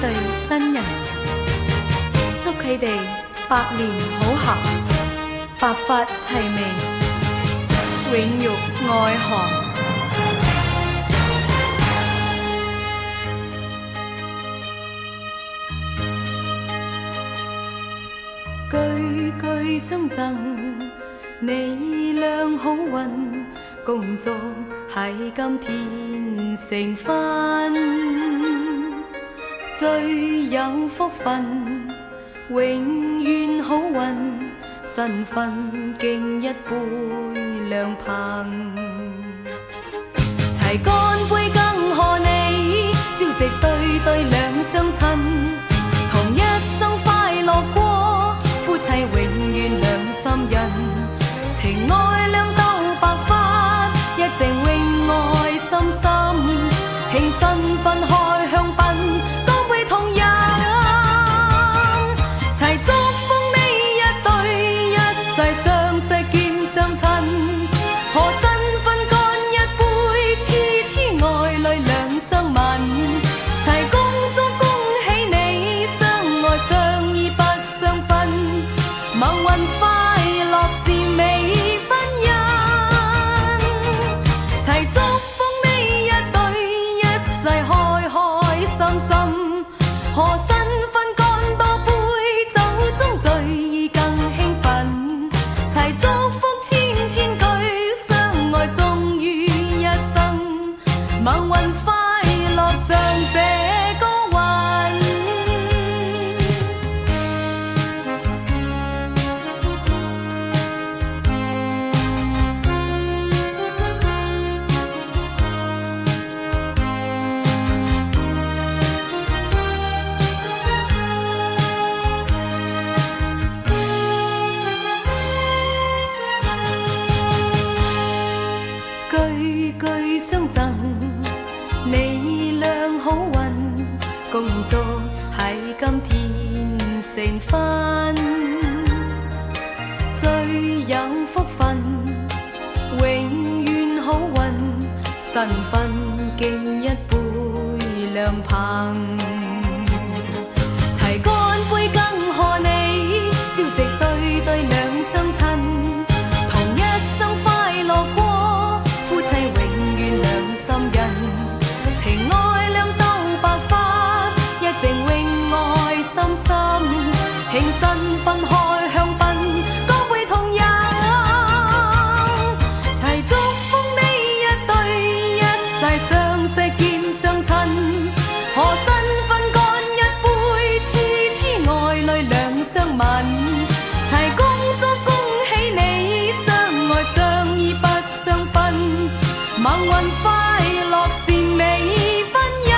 對新人，祝佢哋百年好合，白髮齊眉，永浴愛河。句句相贈，你倆好運，共祝喺今天成婚。最有福分，永遠好運，新婚敬一杯良朋，齊乾杯更賀你，朝夕對對兩相親，同一生快樂過，夫妻永遠兩心人，情愛兩兜白髮，一直永愛深深，慶新婚開香檳，乾杯同飲，齊祝福呢一對，一世相識兼相親，賀新婚乾一杯，痴痴愛侶兩相吻，齊恭祝恭喜你，相愛相依不相分，盟運快樂是美婚姻，齊祝福呢一對，一世開開心心，賀新婚乾多杯，酒中醉意更興奮，齊祝福千千句，相愛終於一生，盟運快樂像這歌韻。句句相贈，你倆好運，共祝喺今天成婚。最有福分，永遠好運，新婚敬一杯良朋，齊乾杯更賀你，朝夕對對兩相親，同一生快樂過，夫妻永遠兩心人，情愛兩兜白髮，一直永愛深深，慶新婚開香檳，乾杯同飲，齊祝福呢一對，一世相識兼相親，賀新婚乾一杯，痴痴愛侶兩相吻，齊恭祝恭喜你，相愛相依不相分，盟運快樂是美婚姻，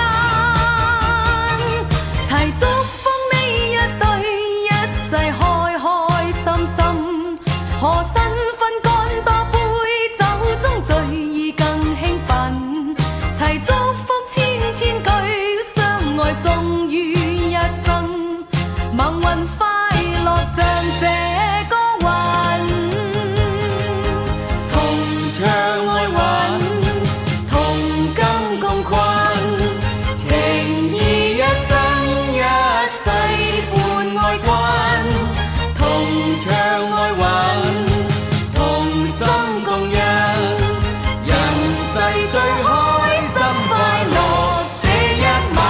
齊祝福呢一對，一世開開心心，賀新婚乾多杯，酒中醉意更興奮，齊祝福千千句，相愛終於一生，盟運快樂像這歌韻，同唱愛韻，同甘共困，情義一生一世伴愛君，同唱愛韻，同心共欣，人世最開心快樂這一晚。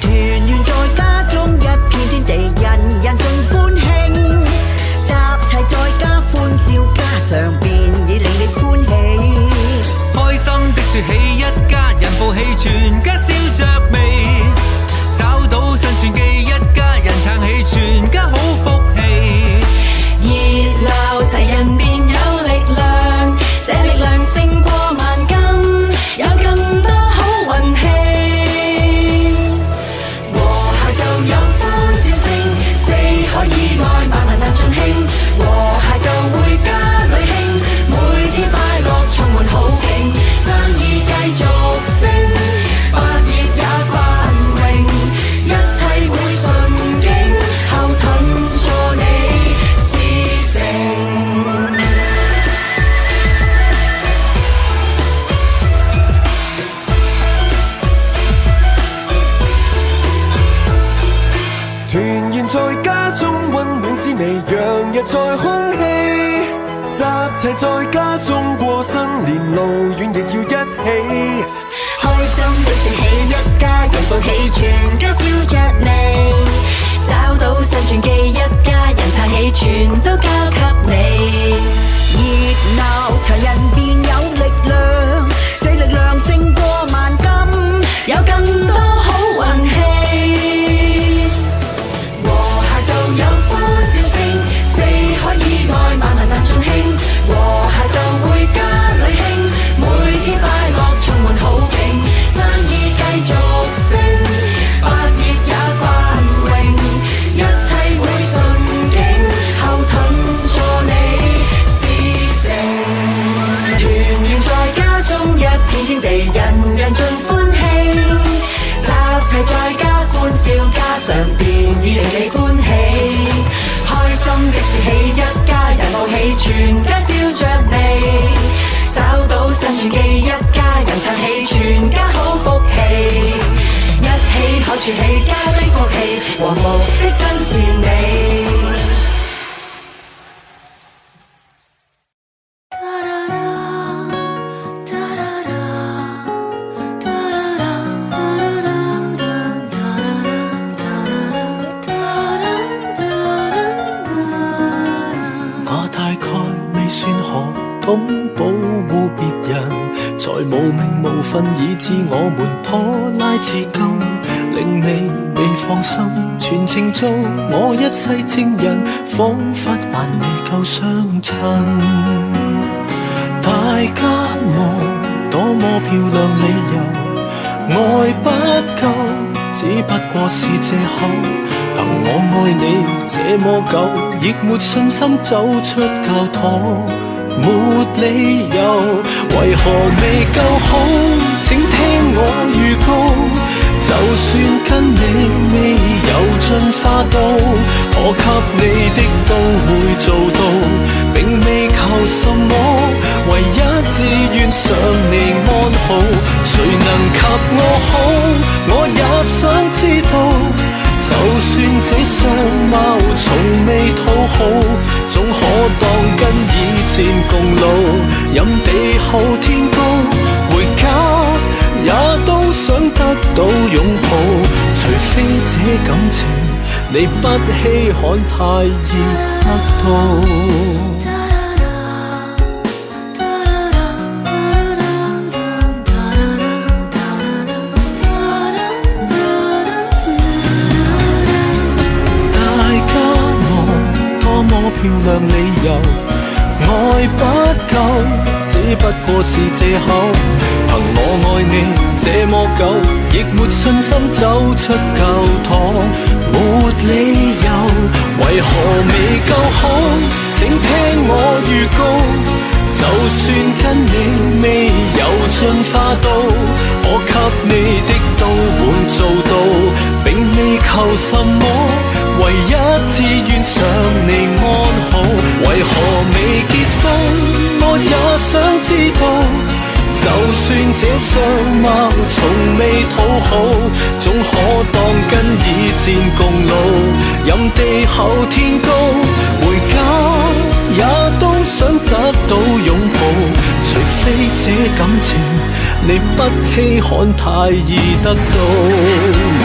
團圓在家中，一片天地，人人盡歡慶，集齊在家歡笑，家常便已令你歡喜。開心的說起，一家人報喜，全家笑着眉，找到新傳記，一家人撐起，全家好福氣。熱鬧齊人便有力量，這力量勝過萬金，有更多好運氣。和諧就有歡笑聲，四海以內萬民能盡興。和諧就會家裏興，每天快樂充滿好景，生意繼續升。齊在家中過新年，路遠亦要一起。開心的說起一家人報喜，全家笑着眉，找到新傳記，一家人撐起，全都交給你。熱鬧齊人便有力量，這力量勝過萬金，有更多好運氣。和諧就有歡笑聲，四海以內萬民能盡興。和諧就會家裏興，每天快樂充滿好景，生意繼續升，百業也繁榮，一切會順境，後盾助你事成。團圓在家中，一片天地，人人盡歡慶，集齊在家歡笑，家常便已令你歡喜。開心的說起，一家人報喜，全家笑着眉，找到新傳記，一家人撐起，全家好福氣，一起可儲起家的福氣，和睦的真是你。懂保護別人，才無名無份，以致我們拖拉至今，令你未放心。全程做我一世證人，彷彿還未夠相襯。大家望多麼漂亮理由，愛不夠，只不過是藉口。憑我愛你這麼久，亦沒信心走出教堂。沒理由，為何未夠好？請聽我預告，就算跟你未有進化到，可給你的都會做到，並未求什麼，唯一志願想你安好。誰能及我好？我也想知道。就算這相貌從未討好，總可當跟以前共老。任地厚天高，回家也都想得到擁抱。除非這感情你不稀罕，太易得到。漂亮理由，愛不夠，只不過是藉口。憑我愛你這麼久，亦沒信心走出教堂。沒理由，為何未夠好？請聽我預告，就算跟你未有進化到，我給你的都會做到，並未求什麼，唯一志願想你安好。為何未結婚？我也想知道。就算這相貌從未討好，總可當跟以前共老。任地厚天高，回家也都想得到擁抱。除非這感情你不稀罕，太易得到。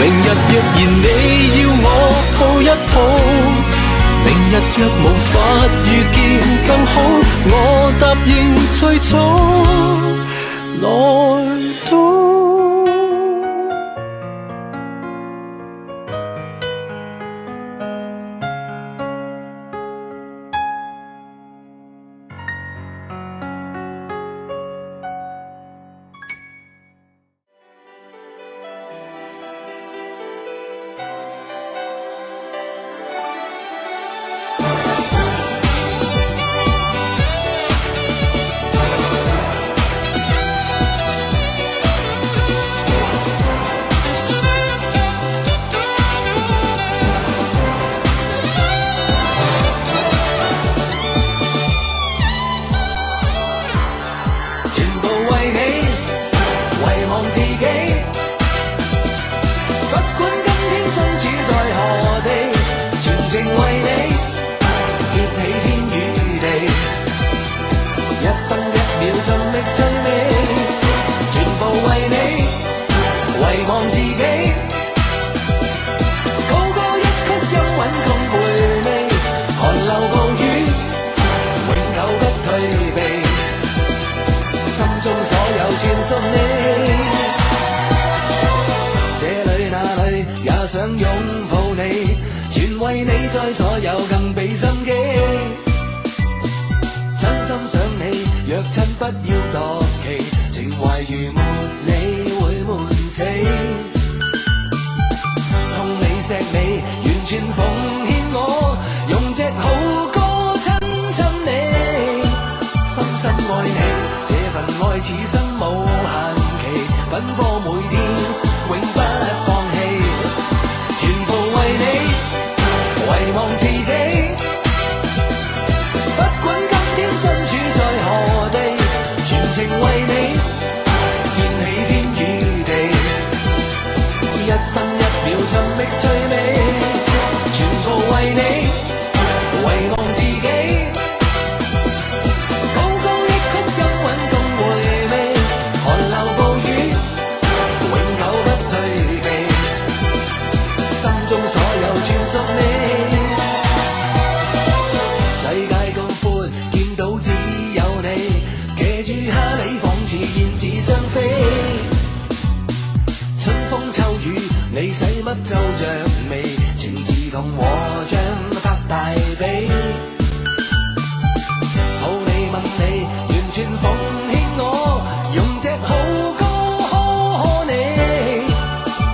明日若然你要我抱一抱，明日若無法遇見更好，我答應最早來到。一分一秒尋覓趣味，全部為你，遺忘自己。高歌一曲音韻共回味，寒流暴雨，永久不退避。心中所有全屬你，這裏那裏也想擁抱你，全為你在所有更俾心機。真心想你，若親不要妒忌，情懷如沒你會悶死。痛你錫你，完全奉獻我，用隻好歌親親你。深深愛你，這份愛此生無限期，奔波每天永不放棄，全部為你，遺忘自己。不管今天身處在何地，全情為你，掀起天與地，一分一秒尋覓趣味，全部為你，遺忘自己。高歌一曲音韻共回味，寒流暴雨，永久不退避，心中所有全屬你。世界高闊，見到只有你，騎住哈利仿似燕子雙飛。春風秋雨，你使乜皺着眉，情字同和像拍大髀。抱你吻你，完全奉獻我，用隻好歌呵呵你。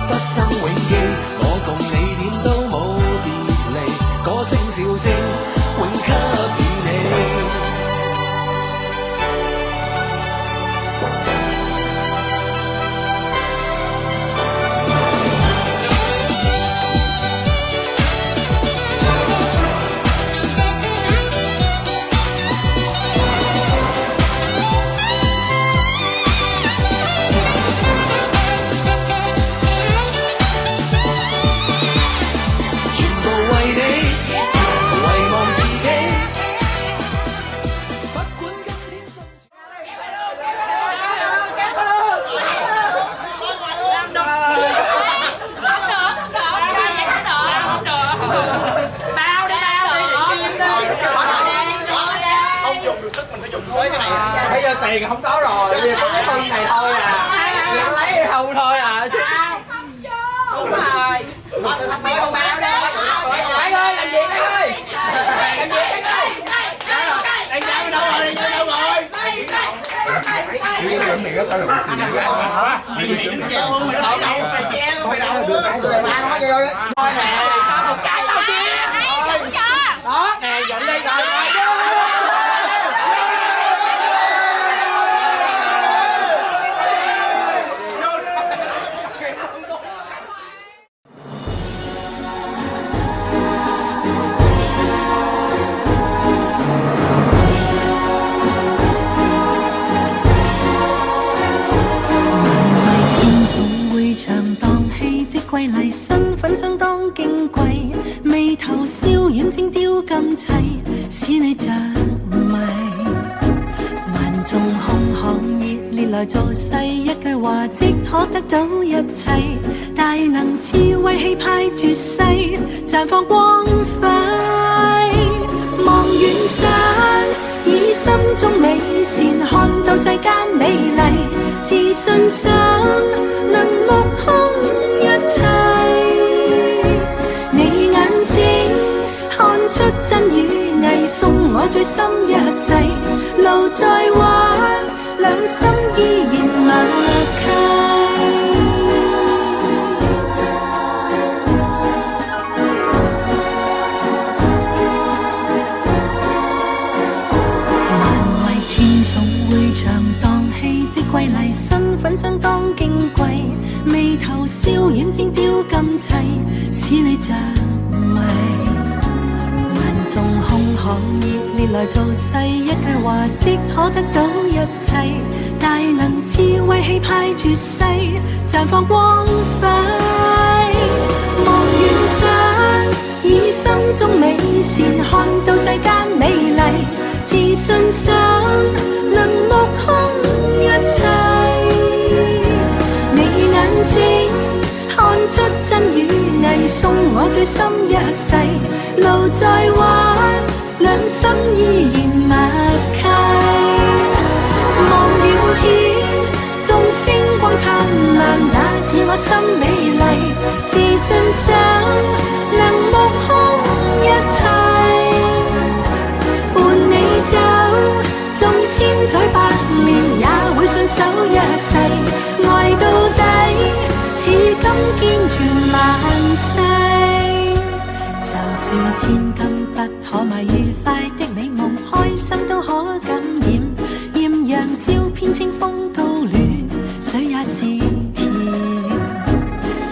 不生永記，我共你點都冇別離，歌聲笑聲永給予你。全部為你，遺忘自己。不管今天身處Bây giờ tiền không có rồi, bây giờ có cái phân này thôi à. Việc lấy hay không thôi à. Đúng rồi. Không bao đi. Bạn ơi, làm gì bạn ơi? Làm gì bạn ơi? Đang ra đâu rồi? Đang ra đâu rồi? Mày tưởng mày rất là lụi hả? Mày tưởng mày đâu? Mày đâu? Mày che luôn, mày đâu? Tụi mày nói gì rồi đấy? Thôi nè, sao một cái sao chia? Đó, nè, dọn đi rồi.身份相當矜貴，眉頭笑臉精雕咁齊，使你着迷。萬眾空巷熱烈來造勢，一句話即可得到一切，大能智慧氣派絕世，綻放光輝。望遠山，以心中美善看到世間美麗，自信心能目空一切。你眼睛看出真與偽，送我最深一世。路再彎，兩心依然默契。難為千重會場蕩氣的瑰麗，身份相當矜貴，眉頭笑臉精雕咁齊，使你着迷。萬眾空巷熱烈來造勢，一句話即可得到一切，大能智慧氣派絕世，綻放光輝。望遠山，以心中美善看到世間美麗，自信心依然默契。望遠天，眾星光燦爛，那似我心美麗。自信想能目空一切，伴你走，縱千載百年，也會信守一世。愛到底，似金堅存萬世。就算千金不可買，愉快的美夢，開心都可感染。豔陽照遍清風都暖，水也是甜。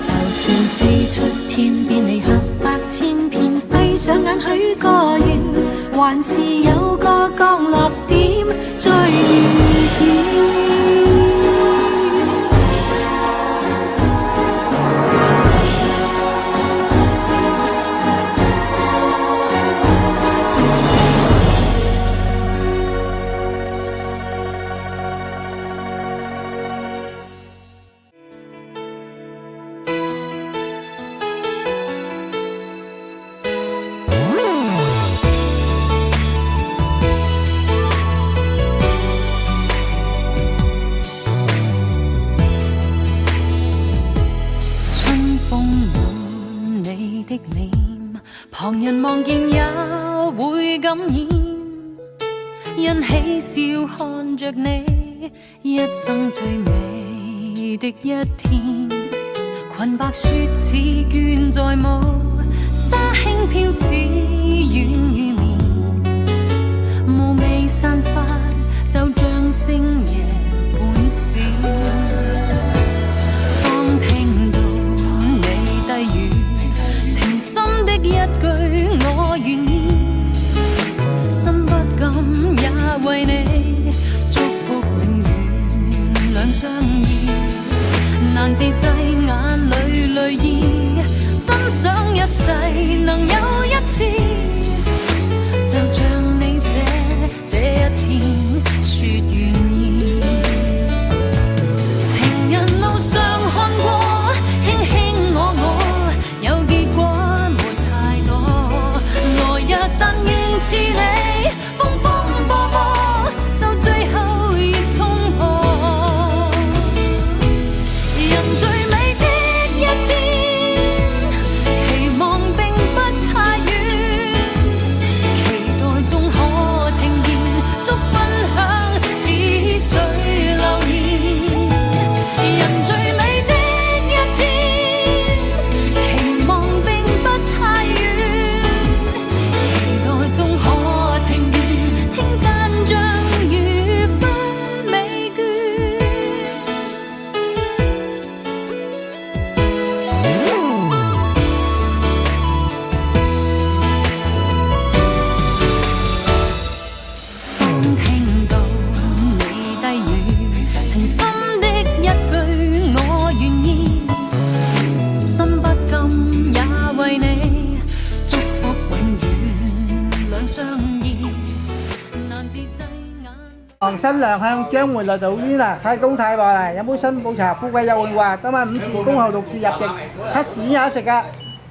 就算飛出天邊，離合百千遍，閉上眼許個願，還是有個降落點最遙遠。旁人望見也會感染，因喜笑看着你一生最美的一天。裙白雪似倦在舞，沙輕飄似軟如棉，霧未散發就像星夜半閃。當聽到你低語，情深的一句我願意，心不甘也為你祝福永遠兩相依。難自制眼裏淚意，真想一世能有一次，就像你這一天說願意。情人路上看過卿卿我，有結果沒太多，來日但願似你風風波波，到最後亦衝破。人最美的一天，期望並不太遠，期待中可聽見祝分享似水流年。人最美的一天，期望並不太遠，期待中可聽見稱讚像如分美眷。當聽到你低語，情深的一句我願意，心不甘也為你祝福永遠兩相依，難自制眼。新娘向將門來到煙啊！太公太婆嚟，飲杯新寶茶，富貴又榮華。今晚5次恭候6次入席，7時也食噶。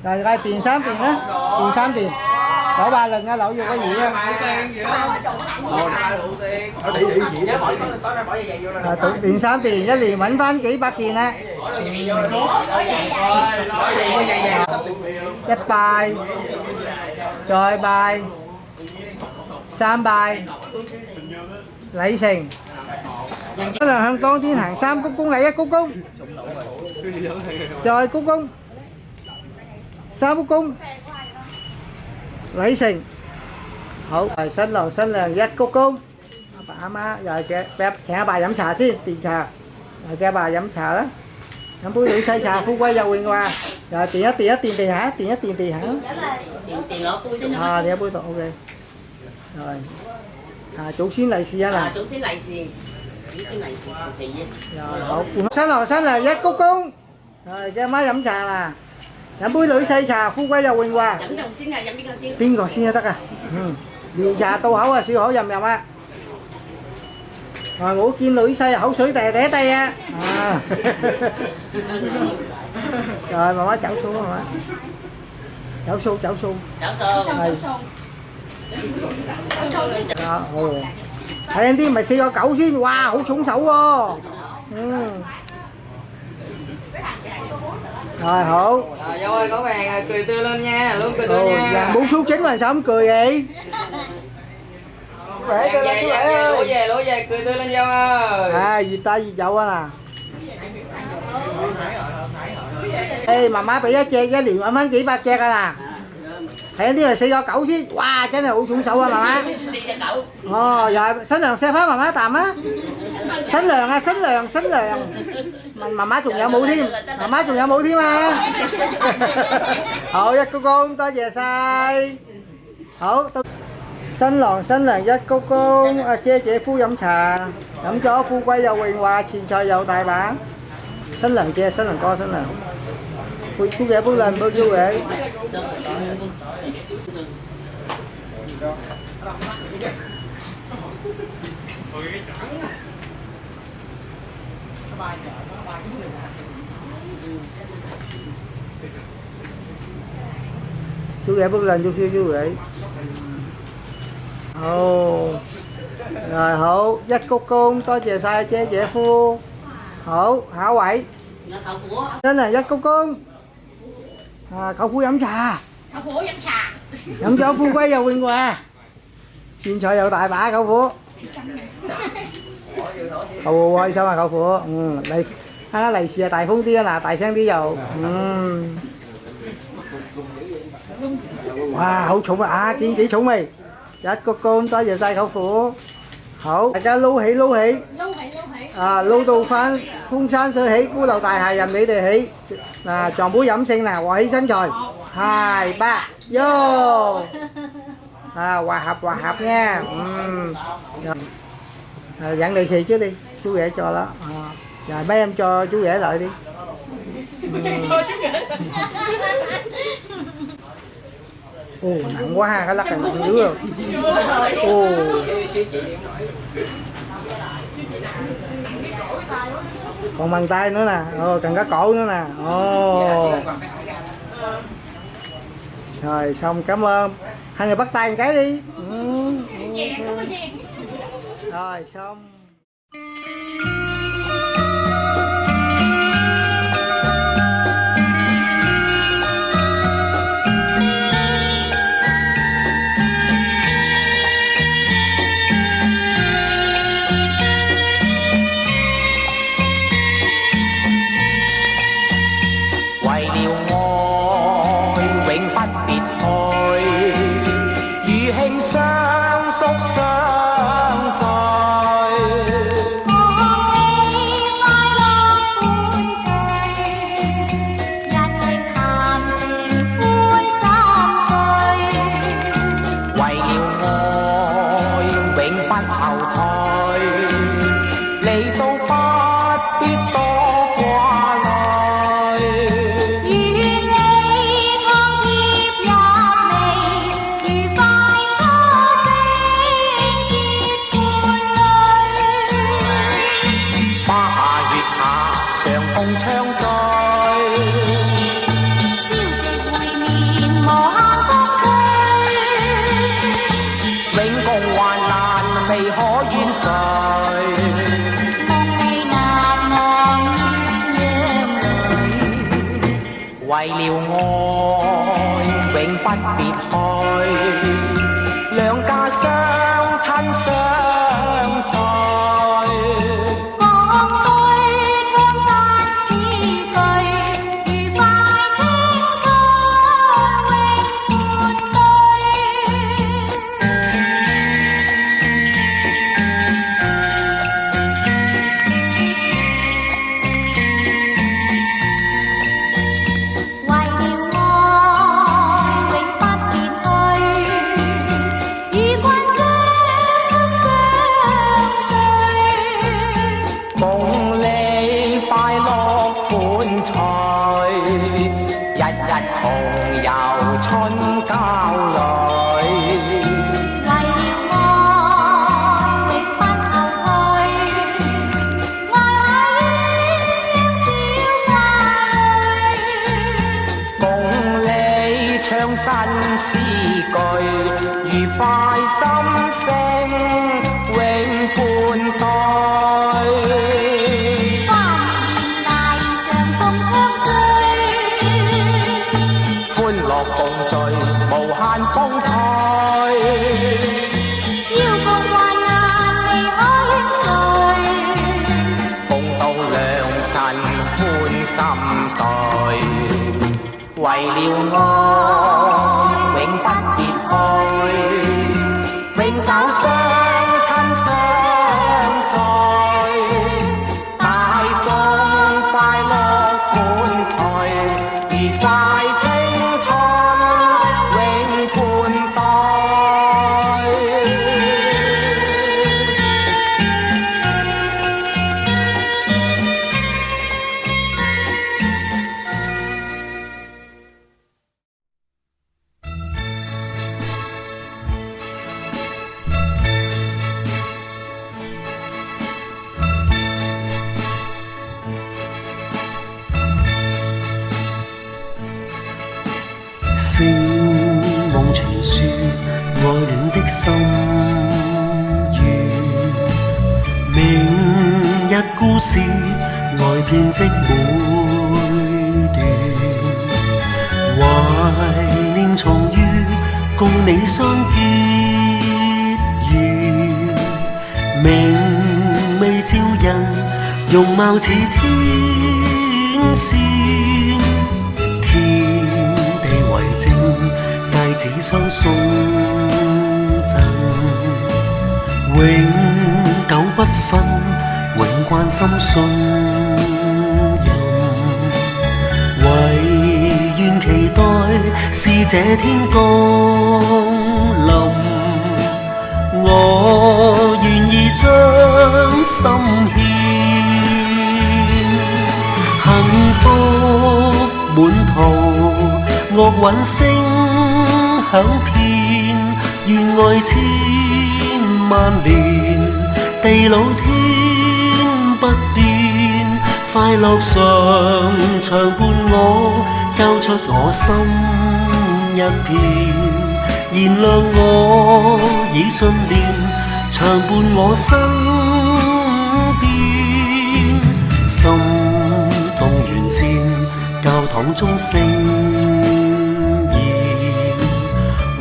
嗱，係電三電啦，電三電980啊，柳玉嘅兒啊。啊，電三電一年揾翻幾百件咧。一拜，再拜，三拜。禮成，新娘向當天行3鞠躬禮，1鞠躬，再鞠躬，3鞠躬，禮成。好，係新郎新娘1鞠躬，阿爸阿媽又係嘅，請阿爸飲茶先，電茶，又係嘅阿爸飲茶啦，飲杯女婿茶，富貴又榮華，又係墊一墊地下，墊一墊地下。電攞杯啫嘛。啊，墊一杯度 OK，係。啊！祖先利是啊嗱，祖先利是，祖先利是求其嘢。又好，新郎新娘1鞠躬，係嘅阿媽飲茶啦，飲杯女婿茶，富貴又榮華。飲頭先啊，飲邊個先？邊個先都得啊？連茶到口啊，少可任啊！啊！我見女婿口水滴滴滴啊！啊！rồi慢慢走數係嘛？走數。走數。睇緊啲咪4個9先，哇，好重手喎。Rồi hổ. Dâu ơi có vàng cười tươi lên nha, luôn cười tươi nha. Muốn xúc chính mà sao không cười vậy? Về tươi lên chú rể ơi. Lũ về cười tươi lên dâu ơi. Dịp ta dịp dậu à nè. Ê mà má bị cái điện ở mấy chỉ ba che coi nè. Thấy tí là xì do cậu xí. Wow, cái này ủ trúng sậu à mà má. Rồi sánh lường xe pháp mà má tạm á. Sánh lường. Mà má trùng nhậu mũ thêm. Mà. Dắt cô ta về sai. Sánh lường dắt cô che chị phu dẫm trà. Dẫm cho phu quay vào quyền hòa xin cho dầu tài bản. Sánh lường che, sánh lường co, sánh lường. Chú ghé bước lên, bước chú ghé. Chú ghé bước lên chút xíu chú ghé. Rồi hổ dắt cô to chè sai che dễ phu. Hổ hảo quậy. Đây này dắt cô. Cậu phu dẫm trà. Dẫm cho phu quay vào quyền hòa. Xin cho dậu tài bả cậu phu. Cậu ơi sao mà cậu phu. Lầy xìa tài phúng tia nè, tài sang tí dầu. Wow, hậu trụng à, kỹ trụng mày. Dắt cô tới giờ sai cậu phu. Hậu, đại gia lưu hỷ. Lưu tù phán phun sáng sơ hỷ của đầu tài hài dầm mỹ đề hỷ. Tròn búa dẫm sen nào, hòa hỷ sánh rồi. 2, 3, vô. Hòa hợp nha. Dặn lì xì trước đi, chú rể cho đó. Rồi mấy em cho chú rể lại đi. Nặng quá ha, cái lắc này nặng dữ rồi. Còn bàn tay nữa nè, cần cái cổ nữa nè. Rồi xong, cảm ơn. Hai người bắt tay một cái đi. Rồi xong. 歡樂共聚，無限風采。共度良辰歡心對，為了愛永不別去，永久相親相在，大眾快樂滿載，愉快青春永伴待。星夢傳說愛戀的心願，明日故事愛編織每段，懷念重遇共你相結緣，明媚照人容貌似天仙，為證戒指相送贈，永久不分，永關心信任，唯願期待是這天降臨，我願意將心獻，幸福滿途樂韻聲響遍，願愛千萬年，地老天不變，快樂常常伴我，交出我心一片，燃亮我以信念，常伴我身邊，心動完善，教堂中聖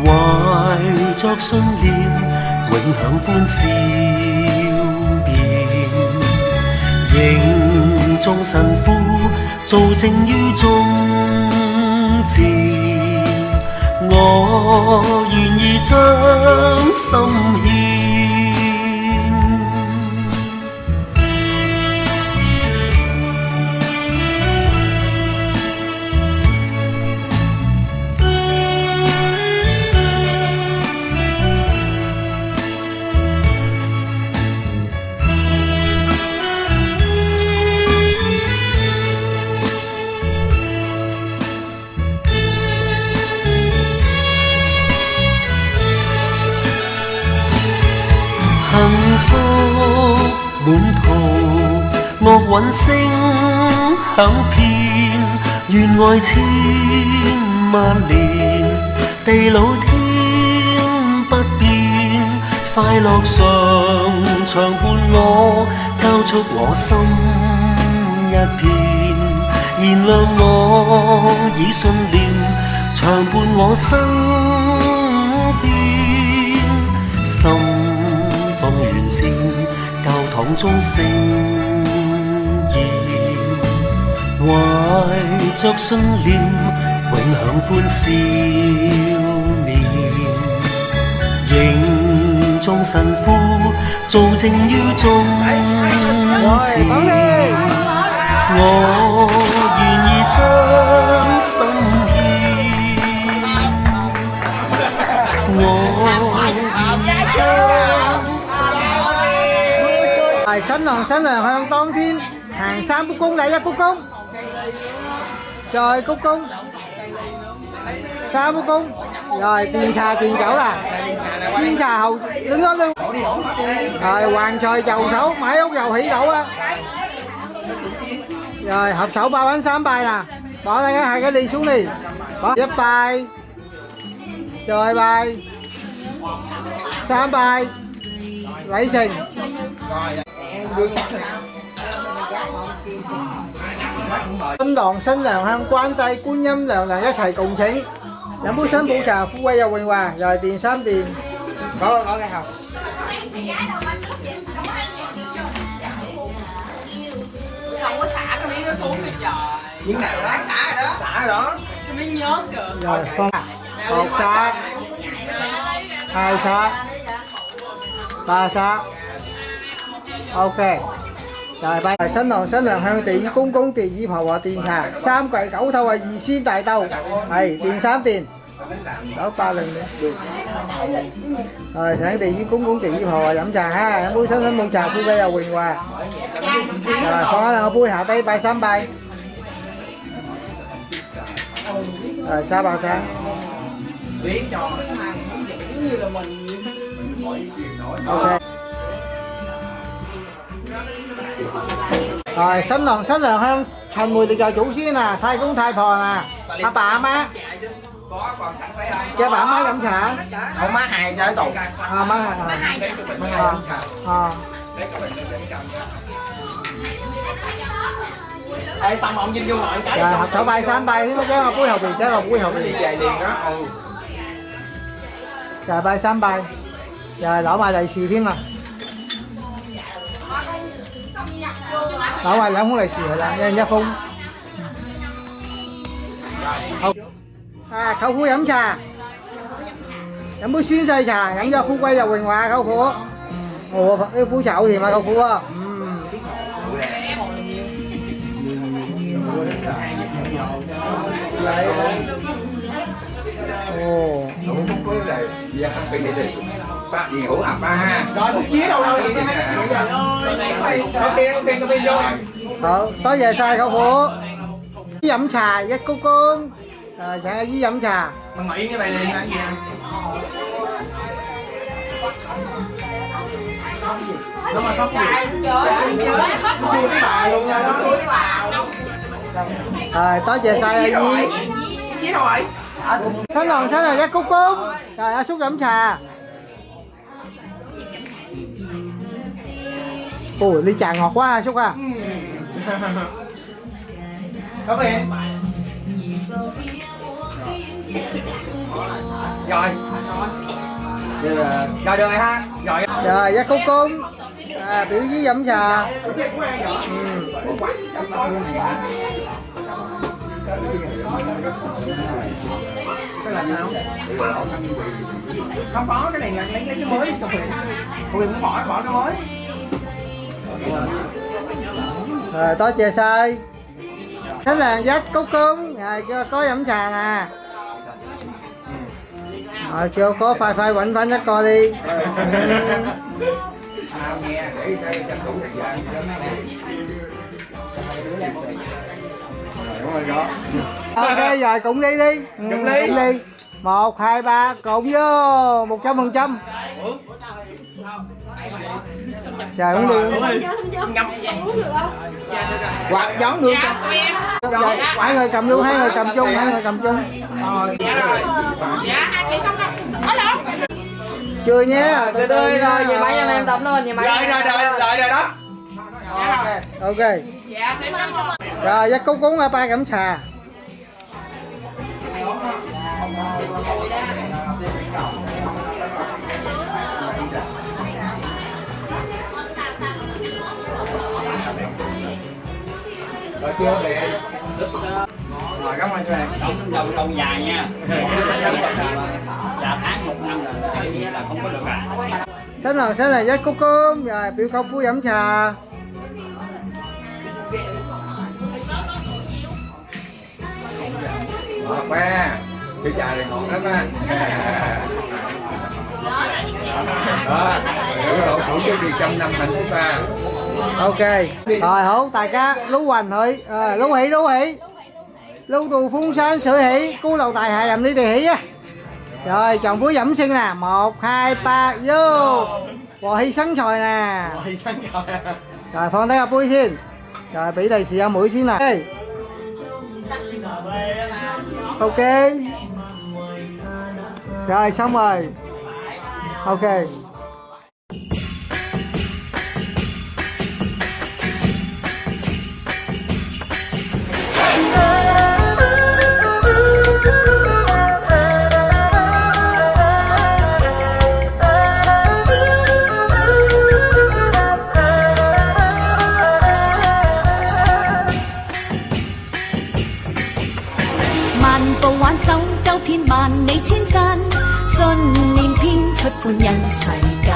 懷着信念，永享歡笑面，迎眾神父做證於中前，我願意將心獻。幸福滿途，樂韻聲響遍，願愛千萬年，地老天不變，快樂常常伴我，交出我心一片，燃亮我以信念，常伴我身邊，心當完善，教堂中聖言，懷着信念，永享歡笑面，迎眾神父做證於中前，我願意將心獻，我願意將新郎新娘向當天行3鞠躬，第1鞠躬，再鞠躬，3鞠躬，又係電茶電酒啦，先茶後兩個兩，係橫財就手，買屋又起樓啊，又係合手拜完3拜啦，保大家係個利兄弟，1拜，再拜，3拜，禮成。新郎新娘向關帝觀音娘娘一齊共請，飲杯新抱茶，富貴又榮華，又係電三電。講嘅後。Không có xả cái miếng nó xuống đi trời. Miếng nào đó xả rồi đó. Xả rồi đó. Cái miếng nhớt kìa. Rồi con. Một xả. Hai xả. Ba xả. Ok. Rồi bây giờ新郎新娘向地主公公、地主婆婆奠茶，三跪九叩係二仙大鬥，係電三電。980年。rồi請地主公公、地主婆婆飲茶哈，飲杯新新抱茶，富貴又榮華。rồi放喺兩個杯下低拜三拜。rồi sao bà sáng. ok. rồi新郎新娘向陳梅列就祖先à,太公太婆à,阿爸阿媽. Cho bà má飲trà. Không má hai cho tù. À má hai. Ê xong ông Vinh vô ngồi cái. Rồi học thở bay sám bay nó kéo vào cuối hậu bì, kéo vào cuối hậu bì. Về liền đó. Rồi bay sám bay. Rồi攞埋利是添啊.攞埋2封利是係啦, 1人1封. À, cậu Phu飲trà.飲杯宣誓trà,飲cho富貴又榮華cậu Phu. Ồ, cái Phu chậu thì mà cậu Phu á. Ồ. Phát gì hữu ập ha. Rồi một chía đâu đâu vậy có pin vô. Tối về sai cậu Phu.飲trà với cô con. Rồi chạy với飲trà. Mà ngồi yên cái này liền ăn gì. Nó mà có bà luôn nha đó. Rồi tối về sai là gì? Gì rồi? Sáng rồi với cô con. Rồi A Xúc飲trà. Ồ ly trà ngọt quá A Xúc à. Có về. Rồi. Rồi được rồi ha. Rồi với cô con. À, biểu với飲trà. Cái là sao? Không có cái này là lấy cái mới cà phê. Huyền cũng bỏ cái mới. Rồi tối về sai. Thế là dắt cúc cúng. Rồi có飲trà nè. Rồi kêu có phai phai quạnh phanh dắt coi đi. Nghe để tranh thủ thời gian. Ok rồi cùng đi đi. Cùng đi. 1, 2, 3 cộng vô 100%. Trời uống đi. Quạt gió được. Rồi, hai người cầm luôn, hai người cầm chung. Dạ, 2 chị xong rồi. Chưa nhé. Từ từ rồi, nhà máy anh em tập lên, nhà máy. Rồi đó. Ok. Dạ, chị xong rồi. Rồi dắt cúc cúng ba cẩm trà. Rồi chưa về. Rồi cảm ơn các bạn. Lâu dài nha. Là tháng 1 năm là không có được à. Sáng này dắt cúc cúng. Rồi biểu công Phu飲trà. Ngọt quá. Cái trà này ngọt lắm á. Đó. Độ thủ cái gì trong năm hạnh phúc ta. Ok. Rồi hổ tài cá lú hoành thôi. Lú hỷ. Lưu tù phun sáng sự hỷ. Cứu lầu tài hạ dầm đi tì hỷ á. Rồi chọn Phu dẫm sinh nè. 1, 2, 3 vô. Bò hy sắn tròi nè. Rồi phong thấy Phu xin. Rồi bị đầy xì mũi xin nè. Ok. Rồi xong rồi. Ok. 歡欣世間，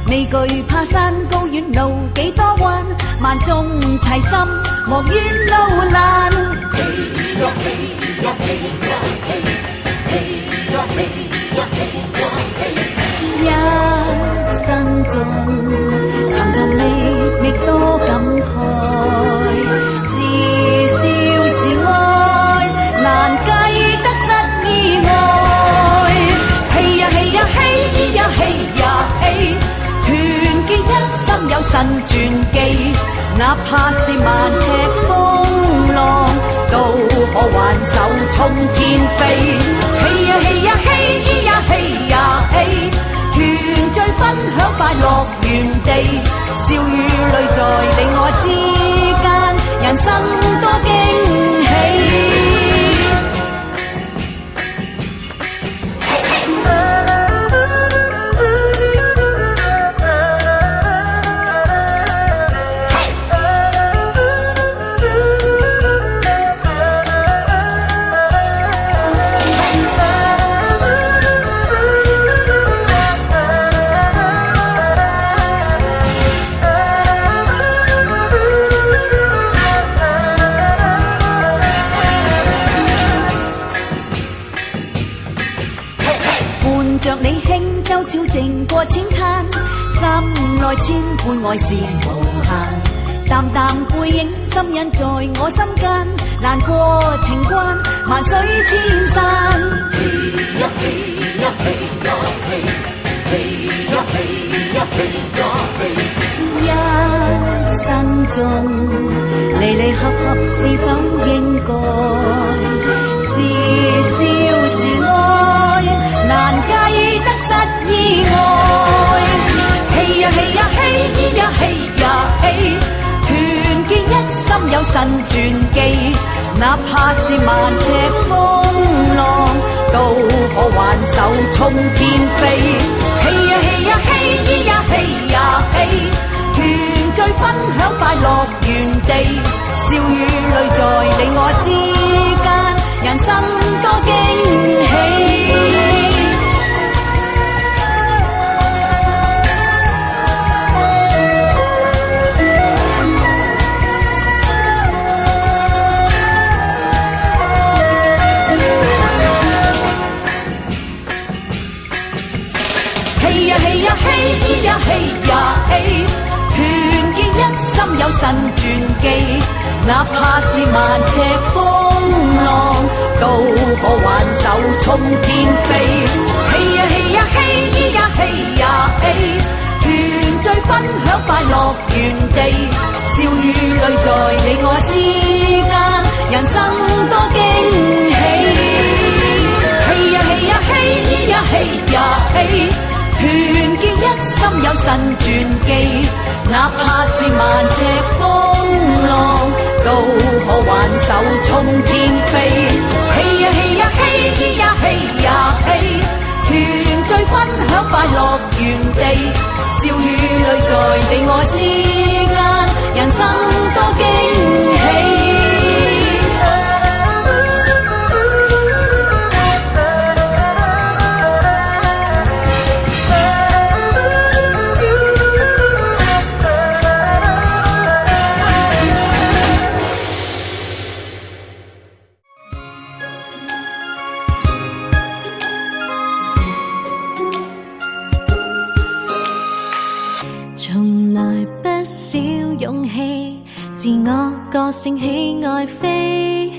未懼怕山高遠路幾多彎，萬眾齊心莫怨路難。一生中尋尋覓覓多感慨，是笑是愛難計得失意外。嘿呀嘿呀嘿呀嘿呀嘿，團結一心有神傳記，哪怕是萬尺風浪，都可挽手衝天飛。嘿呀嘿呀嘿呀嘿呀嘿，團聚分享快樂園地，笑與淚在你我之間，人生多驚喜。着你輕舟悄靜過淺灘，心內千般愛是無限，淡淡背影深印在我心間，難過情關萬水千山。嘿呀嘿呀嘿呀嘿，嘿呀嘿呀嘿呀嘿，一生中離離合合是否應該，是笑是愛難計得失意外。嘿呀嘿呀嘿呀嘿呀嘿，團結一心有神傳記，哪怕是萬尺風浪，都可挽手衝天飛。嘿呀嘿呀嘿呀嘿呀嘿，團聚分享快樂園地，笑與淚在你我之間，人生多驚喜。嘿呀嘿呀嘿呀嘿呀嘿，團結一心有神傳記，哪怕是萬尺風浪，都可挽手衝天飛。嘿呀嘿呀嘿呀嘿呀嘿，團聚分享快樂園地，笑與淚在你我之間，人生多驚喜。嘿呀嘿呀嘿呀嘿呀嘿，團結一心有神傳記，哪怕是萬尺風浪，都可挽手衝天飛。嘿呀嘿呀嘿呀嘿呀嘿，團聚分享快樂園地，笑與淚在你我之間，人生多驚喜。自我個性喜愛飛，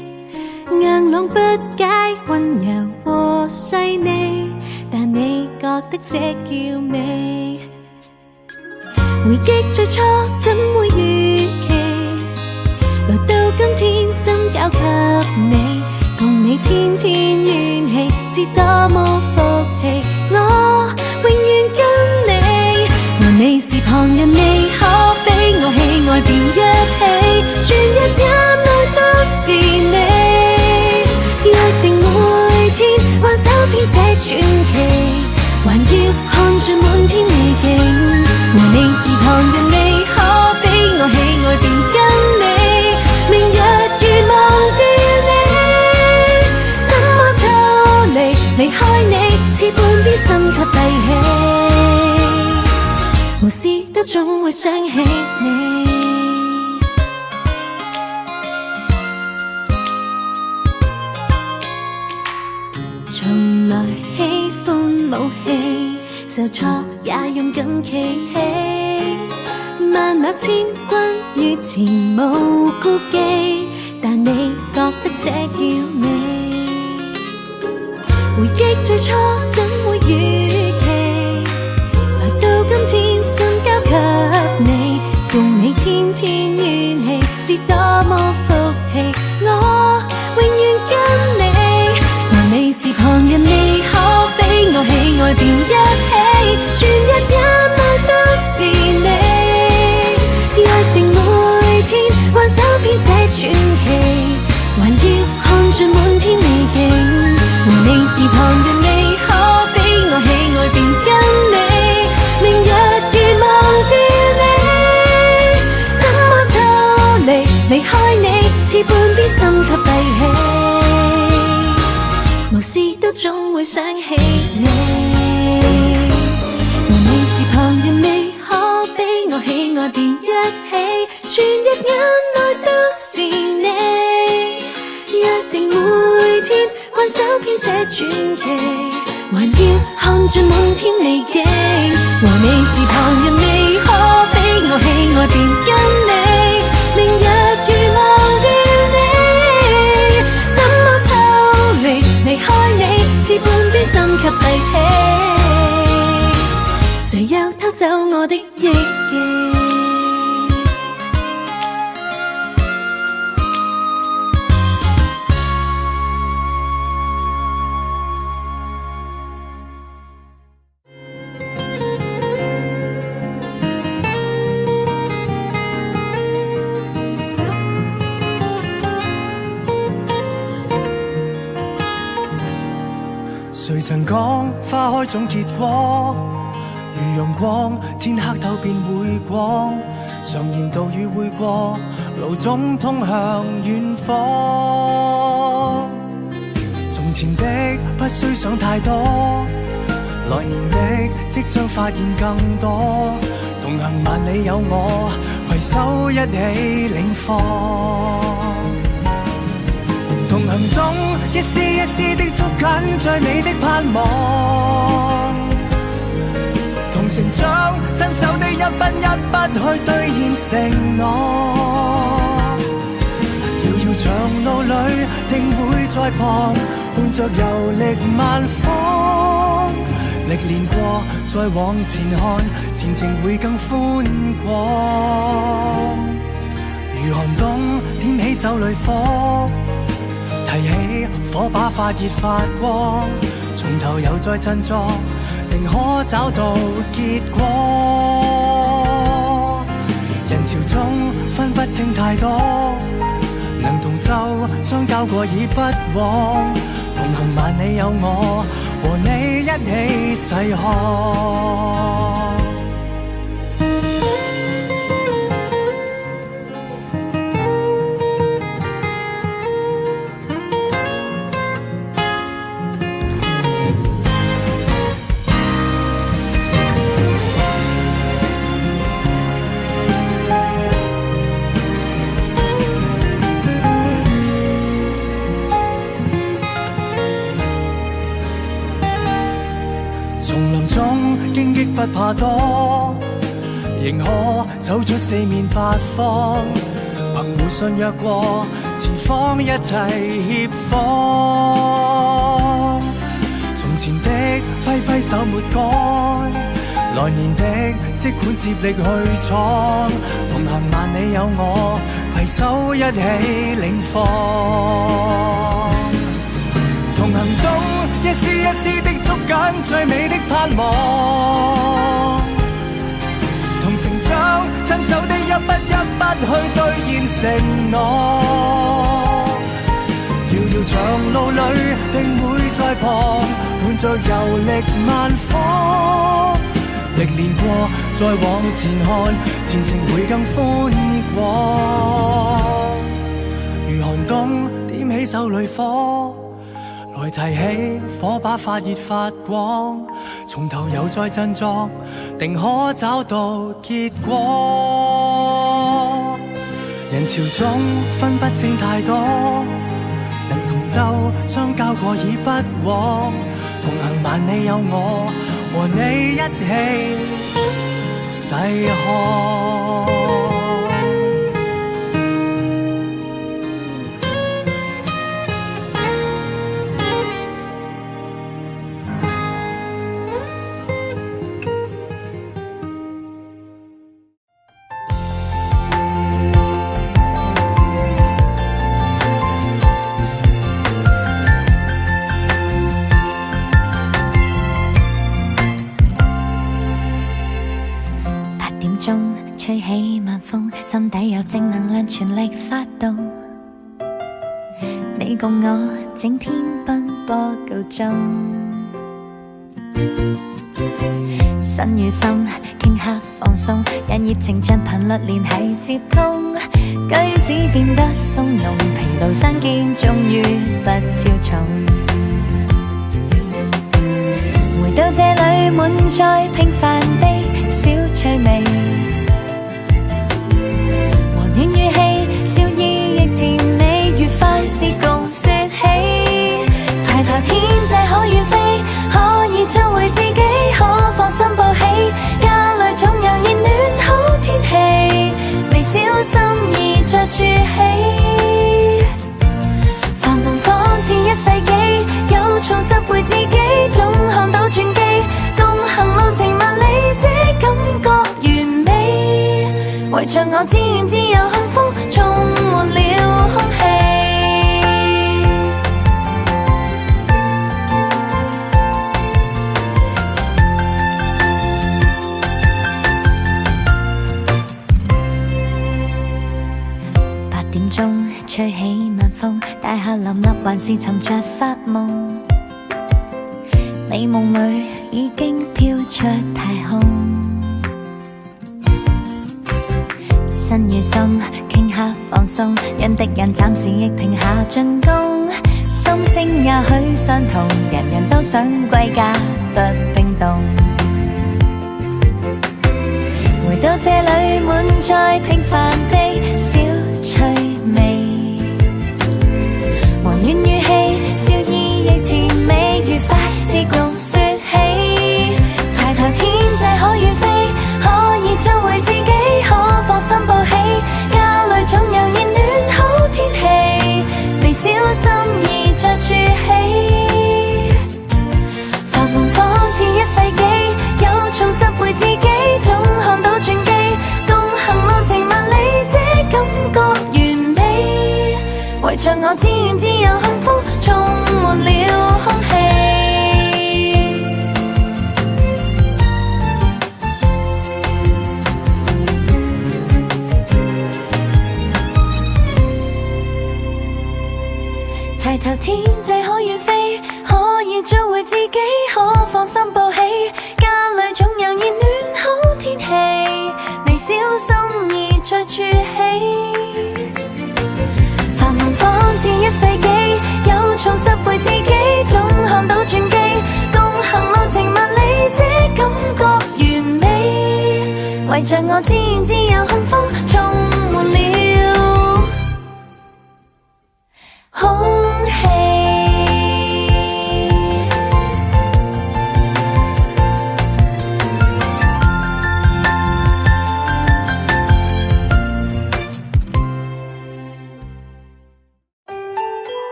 硬朗不解溫柔和細膩，但你覺得這叫美。回憶最初怎會預期，來到今天心交給你，同你天天怨氣是多麼福氣，我永遠跟你，和你是旁人未可比我喜愛便一起，全日眼內都是你，約定每天挽手編寫傳奇，還要看盡滿天美景，和你是旁人未可比我喜愛便跟你，明日如忘掉你，怎麼抽離離開你。總會想起你。從來喜歡武器，受挫也勇敢企起，萬馬千軍於前無顧忌，但你覺得這叫美？回憶最初怎會預期，來到今天心交給你，共你天天怨氣是多麼福氣，我永遠跟你。和你是旁人，你可比我喜愛便一起，全日眼內都是你，約定每天挽手編寫傳奇，還要看盡滿天美景。和你是旁人，你可比我喜愛便跟你，明日如忘掉你，怎麼抽離離開你，似半邊心給閉氣，無事都總會想起你。和你是旁人，你可比我喜愛便一起，全日眼內都是你，約定每天挽手編寫傳奇，還要看盡滿天美景。和你是旁人，你可比我喜愛便跟你，明日如忘掉你，怎麼抽離離開你，似半邊心給閉氣，誰又偷走我的憶記？誰曾講花開總結果，如陽光，天黑透便會光。常言道雨會過，路總通向遠方。從前的不需想太多，來年的即將發現更多。同行萬里有我，攜手一起領放。同行中一絲一絲的捉緊最美的盼望，同成長親手的一筆一筆去兌現承諾。遙遙長路裏定會在旁，伴着遊歷萬方。歷練過再往前看，前程會更寬廣。如寒冬點起手裏火，提起火把發熱發光，從頭又再振作，定可找到結果。人潮中分不清太多，能同舟相交過已不枉。同行萬里有我，和你一起細看。荊棘不怕多，仍可走出四面八方。憑互信約過，前方一切協防。從前的揮揮手沒改，來年的即管接力去闖。同行萬里有我，攜手一起領放。同行中一絲一絲的捉緊最美的盼望，同成長親手的一筆一筆去兌現承諾。遙遙長路裏定會在旁，伴着遊歷萬方。歷練過再往前看，前程會更寬廣。如寒冬點起手裏火，來提起火把發熱發光，從頭又再振作，定可找到結果。人潮中分不清太多，人同舟相交過已不枉，同行萬里有我和你一起細看。吹起晚風，心底有正能量全力發動。你共我整天奔波夠鐘，身與心傾刻放鬆，讓熱情像頻率連繫接通，舉止變得鬆容，疲勞相見終於不超重。回到這裡滿載平凡的小趣味，暖語氣，笑意亦甜美，愉快是共說起。抬頭天際可遠飛，可以捉回自己，可放心抱起。家裏總有熱暖好天氣，微小心意再築起。繁忙仿似一世紀，有重拾回自己，總看到轉機。共行路程萬里，這感覺完美。圍着我自然自由幸福，充滿了空氣。8點鐘吹起晚風，大廈林立還是沉着發夢。你夢裏已經飄出太空。身與心頃刻放鬆，讓敵人暫時亦停下進攻。心聲也許相同，人人都想歸家不冰凍。回到這裡滿載平凡的小趣味，和暖語氣，笑意亦甜美，愉快是共說起。抬頭天際可遠飛，可以捉回自己，可放心抱起。家裏總有熱暖好天氣，微小心意再築起。繁忙仿似一世紀，有重拾回自己，總看到轉機。共行路程萬里，這感覺完美。圍着我自然自由幸福，充滿了空氣。抬頭天際可遠飛，可以捉回自己，可放心抱起。家裏總有熱暖好天氣，微小心意再築起。繁忙仿似一世紀，有重拾回自己，總看到轉機。共行路程萬里，這感覺完美。圍着我自然自由幸福，充滿了空氣。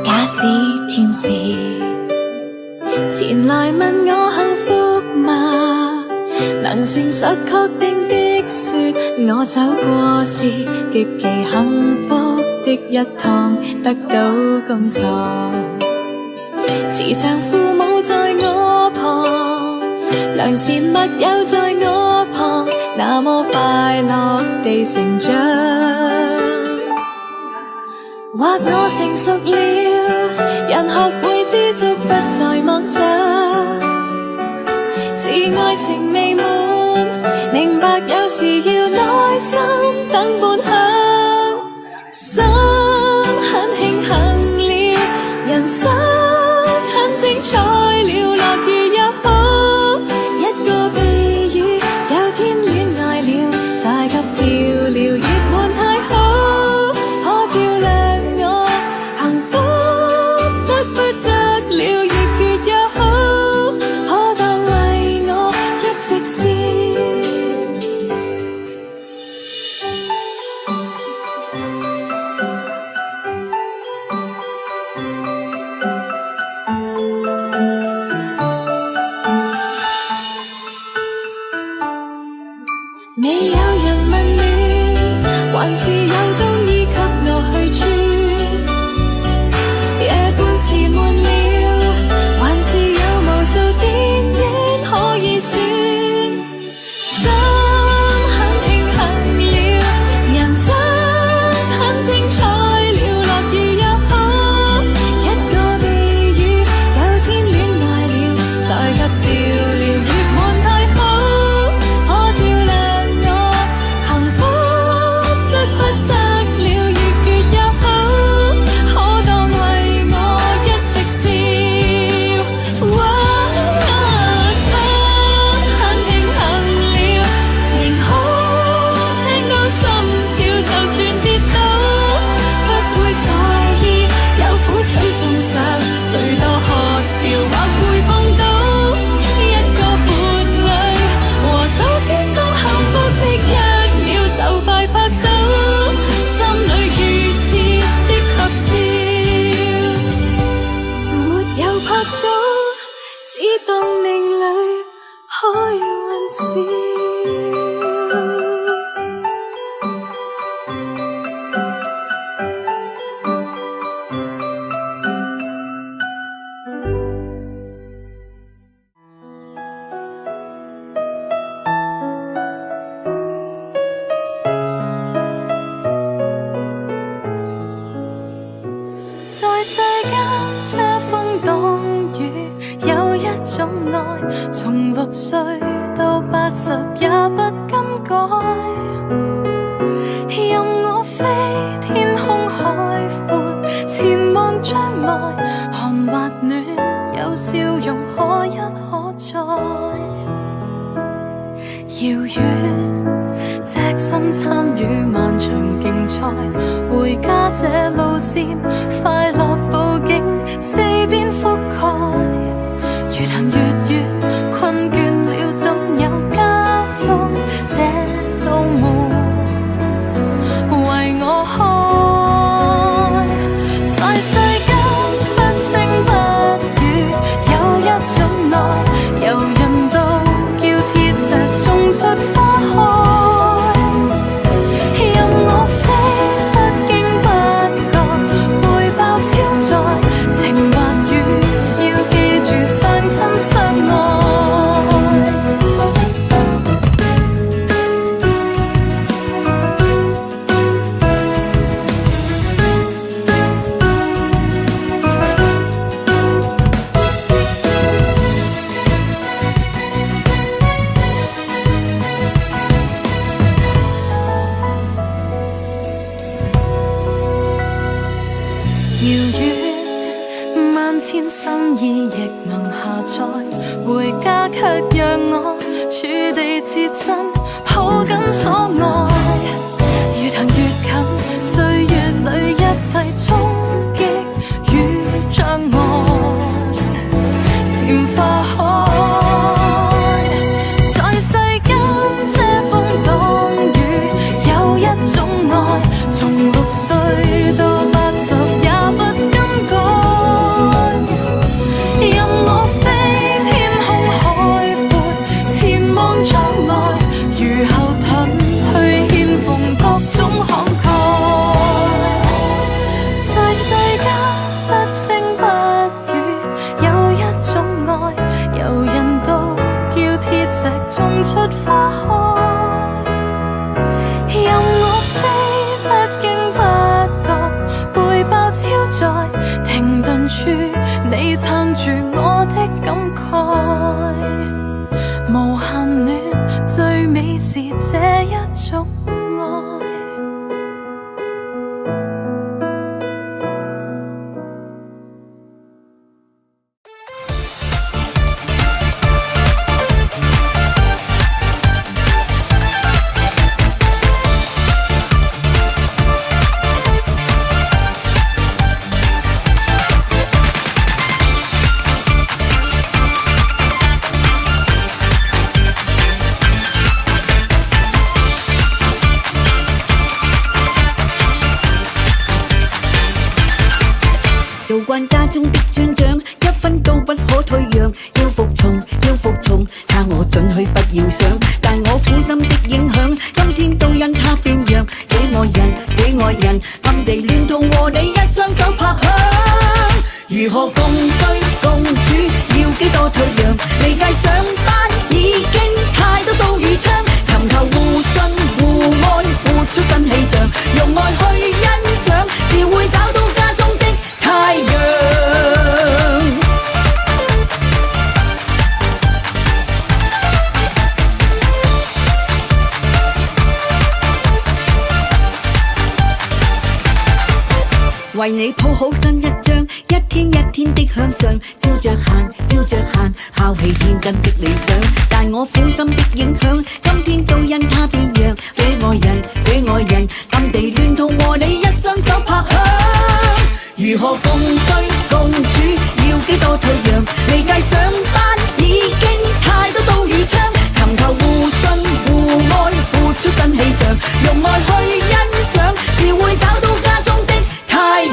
假使天使前來問我幸福嗎？能誠實確定的說，我走過是極其幸福的一趟，得到工作，慈祥父母在我旁，良善密友在我旁，那麼快樂地成長。或我成熟了，人學會知足，不再妄想。時愛情未滿，明白有時要耐心等半晌，心很慶幸了，人生很精彩了，落雨也好，一個避雨，有天戀愛了，再給照料，月滿太好，可照亮我，幸福得不得了，月缺也好，可當為我一直笑。未有人問暖，還是有冬衣給我去穿。夜半時悶了，還是有無數電影可以選。心很慶幸了，人生很精彩了，落雨也好，一個避雨，有天戀愛了，再給照料，月滿太好，可照亮我，幸福得不得了，月缺也好，可當為我一直笑。心很慶幸了，仍可聽到心跳，就算跌倒，不會在意，有苦水送上，最多喝掉或會碰到一個伴侶，和手牽剛幸福的一秒就快拍到，心裏預設的合照，沒有拍到，只當命裏開玩笑。在世間遮風擋雨，有一種愛，從6歲到80也不更改。任我飛，天空海闊，前望將來，寒或暖，有笑容可一可再。遙遠，隻身參與漫長競賽，回家這路線，快樂佈景四邊覆蓋，越行越遠，困倦了總有家中這道門為我開。在世間不聲不語，有一種愛，柔韌到叫鐵石種出花開。任我飛，不經不覺，背包超載，情或雨，要記住相親相愛。遙遠，萬千心意亦能下載，回家卻讓我處地至真，抱緊所愛。越行越近，歲月裏一切衝擊與障礙，漸化開。在世間遮風擋雨，有一種愛，從6歲到80也不更改。任我飛，天空海闊，前望將來，如後盾去獻奉各種慷慨。在世間不聲不語，有一種愛，柔韌到叫鐵石種出花開。任我飛，不經不覺，背包超載，停頓處你撐住我的感慨。做慣家中的村長，一分都不可退讓，要服從，要服從，差我進去不要想，但我苦心的影響，今天都因他變樣，這愛人，這愛人，暗地亂同和你一雙手拍響，如何共對共處，要幾多退讓，離界上班已經太多刀與槍，尋求互信互愛，活出新氣象，用愛去欣賞，自會找到家中的太陽。為你鋪好新一張，一天一天的向上，照着行，照着行，拋棄天真的理想，但我苦心的影響，今天都因他變樣，這愛人，這愛人，暗地亂同和你一雙手拍響，如何共對共處，要幾多退讓，離界上班已經太多刀與槍，尋求互信互愛，活出新氣象，用愛去欣賞，自會找到家中的太陽。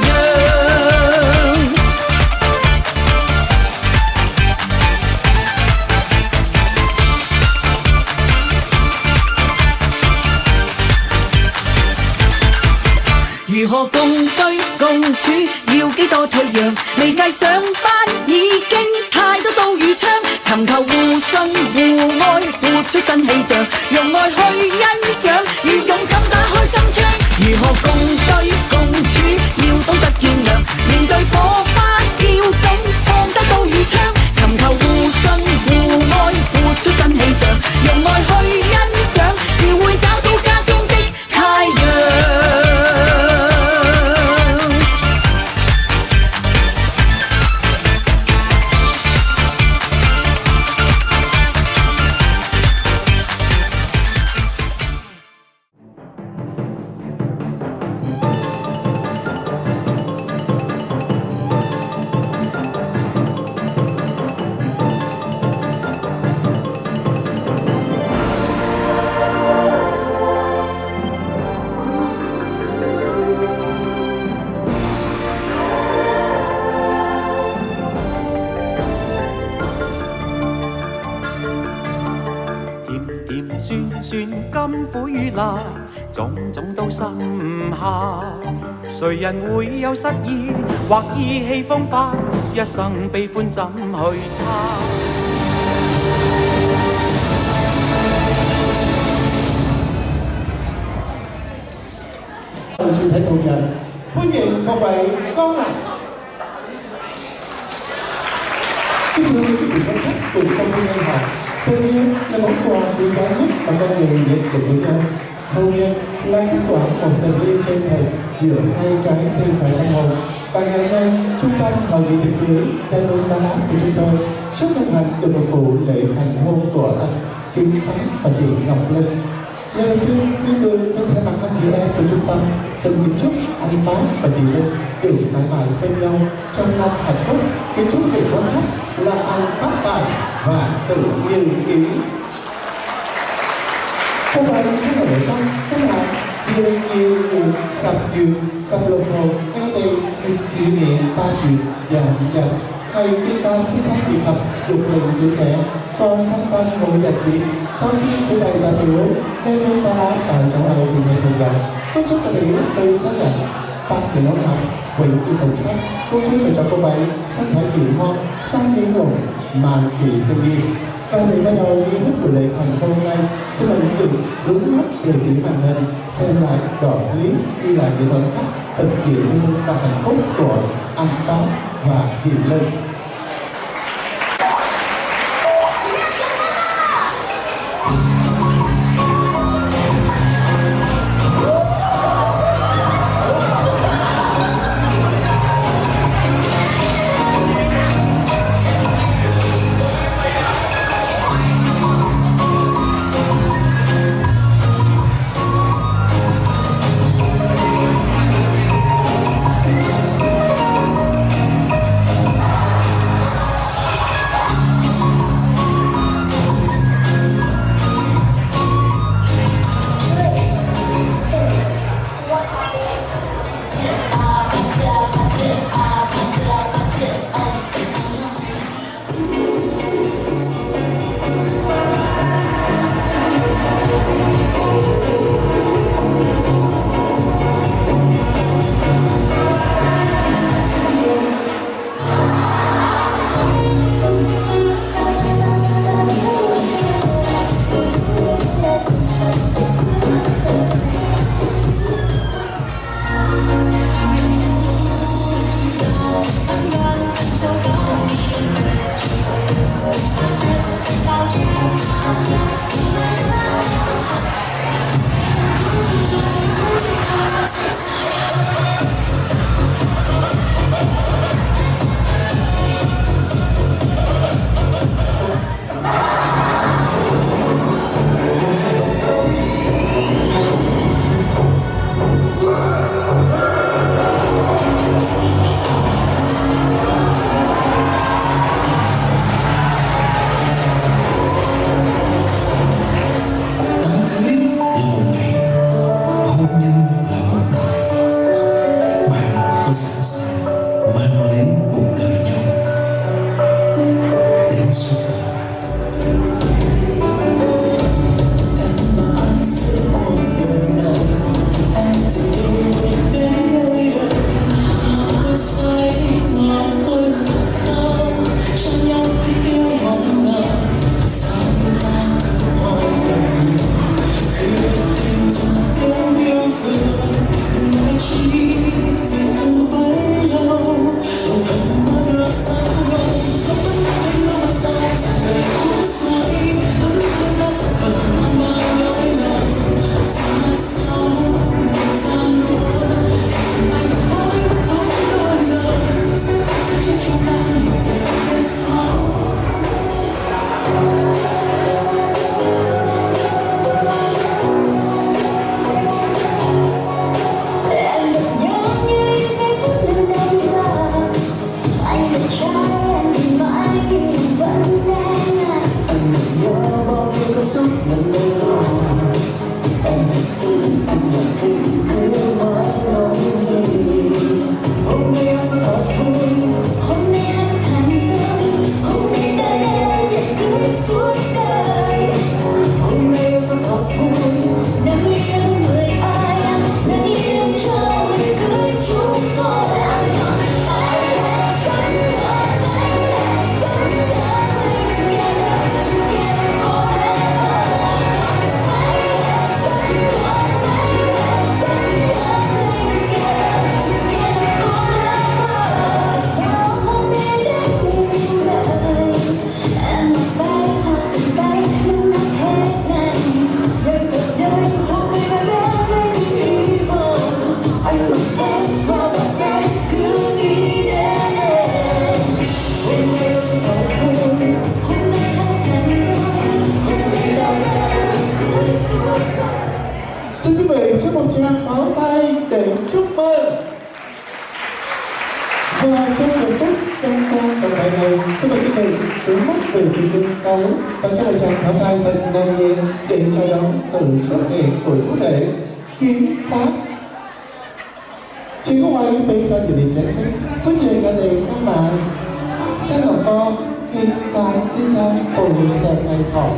如何共對共處，要幾多退讓，離界上班已經太多刀與槍，尋求互信互愛，活出新氣象，用愛去欣賞，要勇敢打開心窗，如何共對共處，要懂得見諒，面對火花要懂放低刀與槍，尋求互信互愛，活出新氣象，用愛去欣賞，自會找到家中的太陽。甘苦與辣，種種都心下。誰人會有失意或意氣風發？一生悲歡怎去測？全體同仁，歡迎各位光臨。Kính thưa quý vị khán khách cùng công viên Nhân học, thân yêu là món quà quý giá nhất mà con người nhận được với nhau. Hôn nhân là kết quả một tình yêu chân thành giữa hai trái tim và tâm hồn. Và ngày nay, trung tâm hội nghị tiệc cưới Diamond Palace của chúng tôi rất hân hạnh được phục vụ lễ thành hôn của anh Kim Phát và chị Ngọc Linh. Lời đầu tiên, chúng tôi xin thay mặt anh chị em của trung tâm xin kính chúc anh Phát và chị Linh được mãi mãi bên nhau trong năm hạnh phúc. Kính chúc vị quan khách là anh phát tài và sự yêu quý. Không phải chúng ta để không, tức là nhiều sập chiều, sập lục hồ, các đây kỷ niệm ta chuyện dần hay khi ca sĩ sáng dị hợp dục lệnh sự trẻ có sáng văn hội giá trị sau khi sự đại đại biểu nên ông ta lá tại châu Âu thì ngày thường gần có chút là điều tôi xác nhận ba thì nấu học quỳnh khi tổng sắc cô chú cho cô bảy sắc thái biển hoa sang ý lồng màn xỉ sinh nghi và để bắt đầu nghi thức buổi lễ thành hôn nay cho mình được hướng mắt điều khiển màn hình xem lại đoạn clip ghi lại những khoảnh khắc thật dễ thương và hạnh phúc của anh Phát và chị Linh. Và trong giờ phút đăng quang trọng đại này, xin mời quý vị hướng mắt về phía hương cao và cho một tràng pháo tay thật nồng nhiệt để chào đón sự xuất hiện của Chúa Trẻ Hiến Pháp. Chỉ có ai bị ra dự định trái xích, với nhiều gia đình các bạn sẽ là con khi con xin ra cùng sẹt này thọ.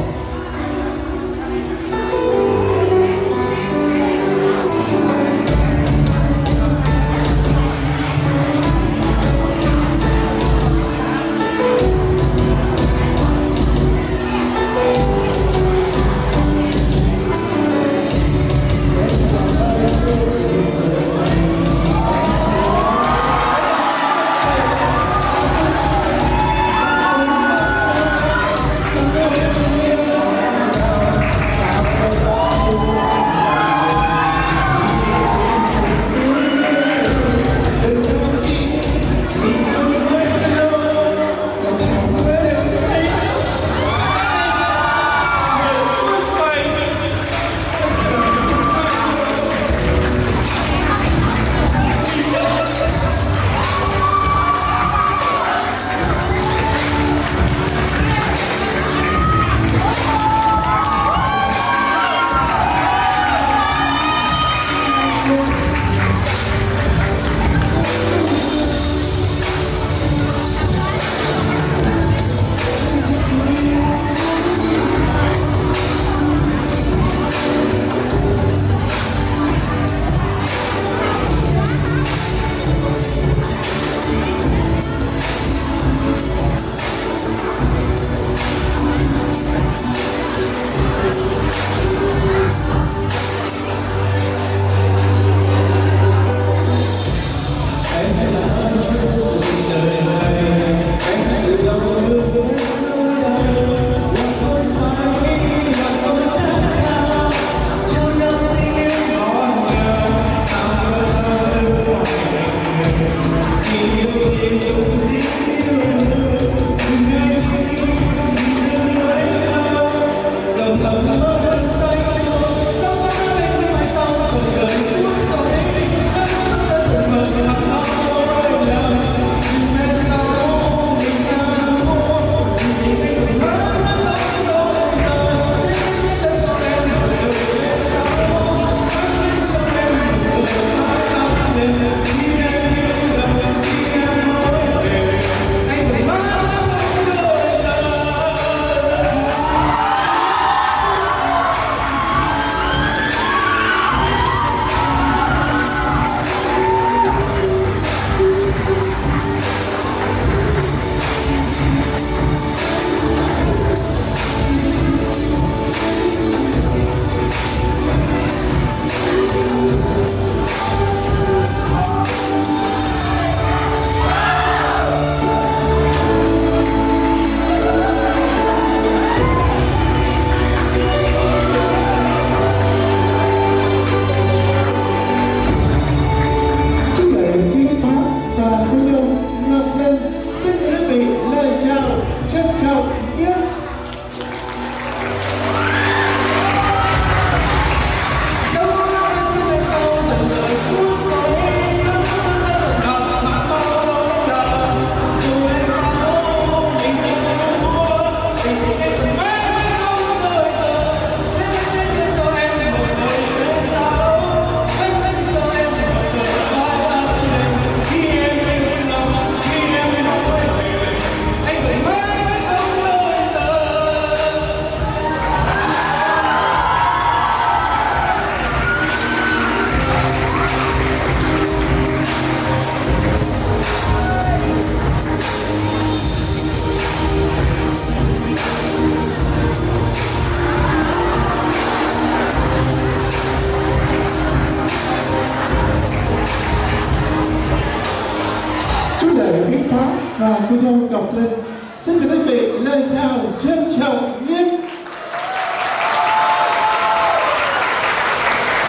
và cô dâu Ngọc Linh. Xin gửi quý vị lời chào trân trọng nhất.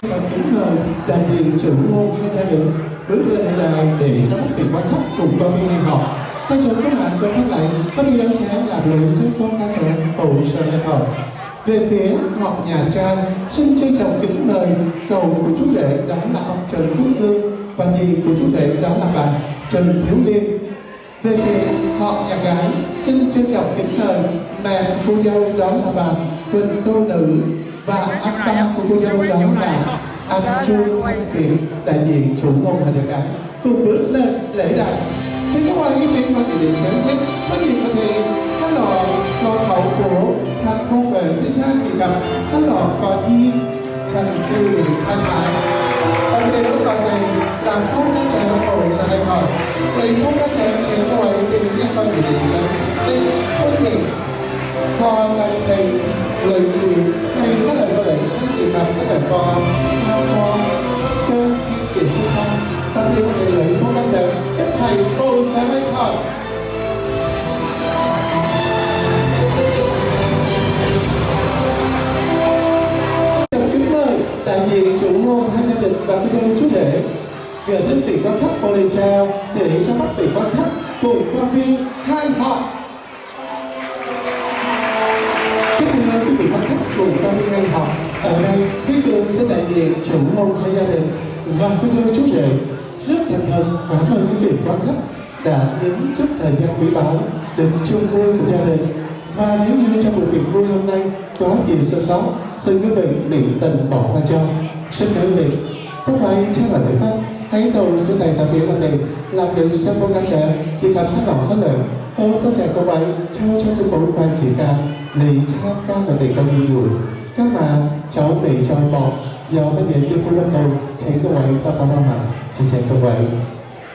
Chào kính mời đại diện chủ môn hay gia đình bước lên đại đài để cho các vị quan khách cùng con viên học. Ca trù các bạn con khách lại có đi đón sáng làm lời sân khấu ca trù cầu sơn đại học. Về phía họ nhà trai, xin trân trọng kính mời cầu của chú rể đó là ông Trần Quốc Lương và dì của chú rể đó là bà Trần Thiếu Liên. Về phía họ nhà gái xin trân trọng kính mời mẹ cô dâu đó là bà Quỳnh Tô Nữ và anh ba của cô dâu đó là anh Chu Thanh Kiệt, đại diện chủ môn và nhà gái cùng bước lên lễ đài. Xin các bạn ý kiến và địa điểm giám sát có gì có thể sáng lọ con hậu của thành phong về sẽ sang thì gặp sáng lọ có chi thành sư thanh hải. Ở đây lúc này làm không các trẻ ngồi ra đây hỏi lấy không các trẻ ngồi để những con địa điểm đây có thể con là thầy lời gì thầy rất là lời các chị gặp rất là con sao con cơn chi để sinh ra ta đi thầy lấy không các trẻ các thầy cô ra đây hỏi. Kính mời đại diện chủ môn hai gia đình và cô dâu chú rể gửi đến vị quan khách một lời chào để cho các vị quan khách cùng quan viên hai họ. Kính thưa quý vị quan khách cùng quan viên hai họ, ở đây quý vị sẽ đại diện chủ môn hai gia đình và cô dâu chú rể rất thành thật cảm ơn quý vị quan khách đã đến chút thời gian quý báu đến chung vui của gia đình. Và nếu như trong buổi tiệc vui hôm nay có gì sơ sót, xin quý vị niệm tình bỏ qua cho. Xin mời quý vị, có phải theo là lễ pháp, hãy cầu sư thầy tập biểu và thầy làm được xem cô ca trẻ thì gặp sát lỏng sát lợi. Ô tôi sẽ có vậy trao cho tôi có quay sĩ ca lấy chát ca và thầy cao như buổi. Các bạn cháu để cho bỏ do bây giờ chưa phụ lâm đầu thấy cô ấy ta tao vào mặt chỉ chạy cô ấy.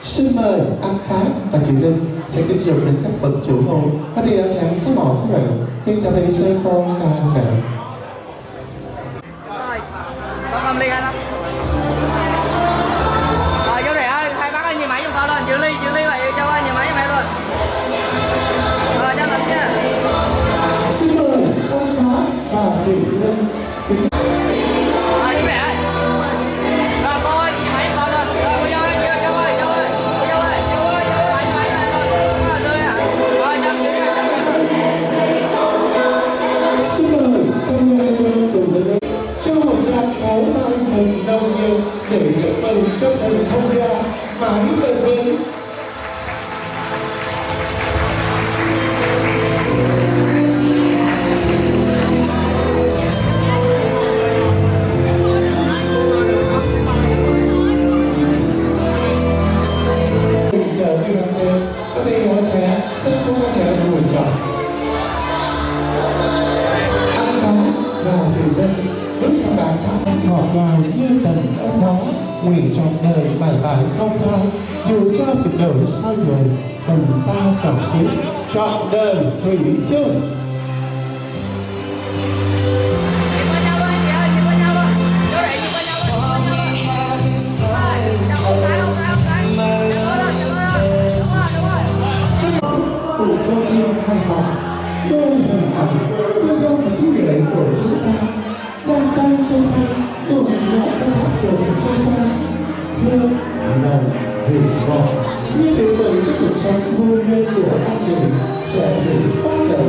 Xin mời anh Pháp và chị Linh sẽ kính dụng đến các bậc chủ môn và thì áo trắng sát lỏng sát lợi kính chào thầy xoay con ca trẻ. Con cầm ly anh lắm. Rồi chú rể ơi, hai bác ơi nhìn máy giùm tao lên, giữ ly vậy cho anh nhìn máy giùm em luôn. Rồi cho mình nha. Xin mời anh Pháp và chị Linh. Rồi chú rể ơi. Rồi cô ơi, nhìn máy giùm tao lên. Rồi cô dâu ơi, cô ơi, cô ơi, cô dâu ơi, cô ơi, máy này lên. Rồi tươi à. Rồi chăm chú nha, chăm chú. Xin mời các nhà cùng đến cho một tràng pháo tay mừng nồng nhiệt để chúc mừng cho thành thông gia mãi bền vững. Giờ đi làm đêm, các bạn nhỏ trẻ, rất có trẻ buồn chọn. Và thì đây bước sang bài hát ngọt ngào như tình ấm đó nguyện trọn đời bài bài không phai dù cho cuộc đời sao rồi tình ta trọn kiếp trọn đời thủy chung. Cùng con yêu hay học vô hình ảnh vô mà chú rể của chúng ta đang trong tay cùng gió ta hát rồi trong tay hương nồng huyền ngọt như biểu tượng cho cuộc sống hôn nhân của hai người sẽ được bắt đầu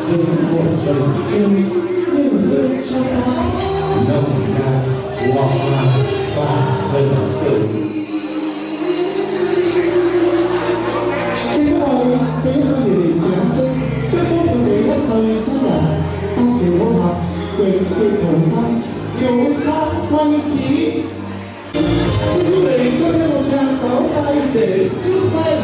với một tình yêu như hương cho ta nồng nàn ngọt ngào và bình tĩnh. Xin mời quý vị giám sinh cho phép quý vị hát lời sáng lập ban điều hô học về kỳ thủ văn dấu phát quang trí. Xin quý vị cho thêm một tràng pháo tay để chúc mừng.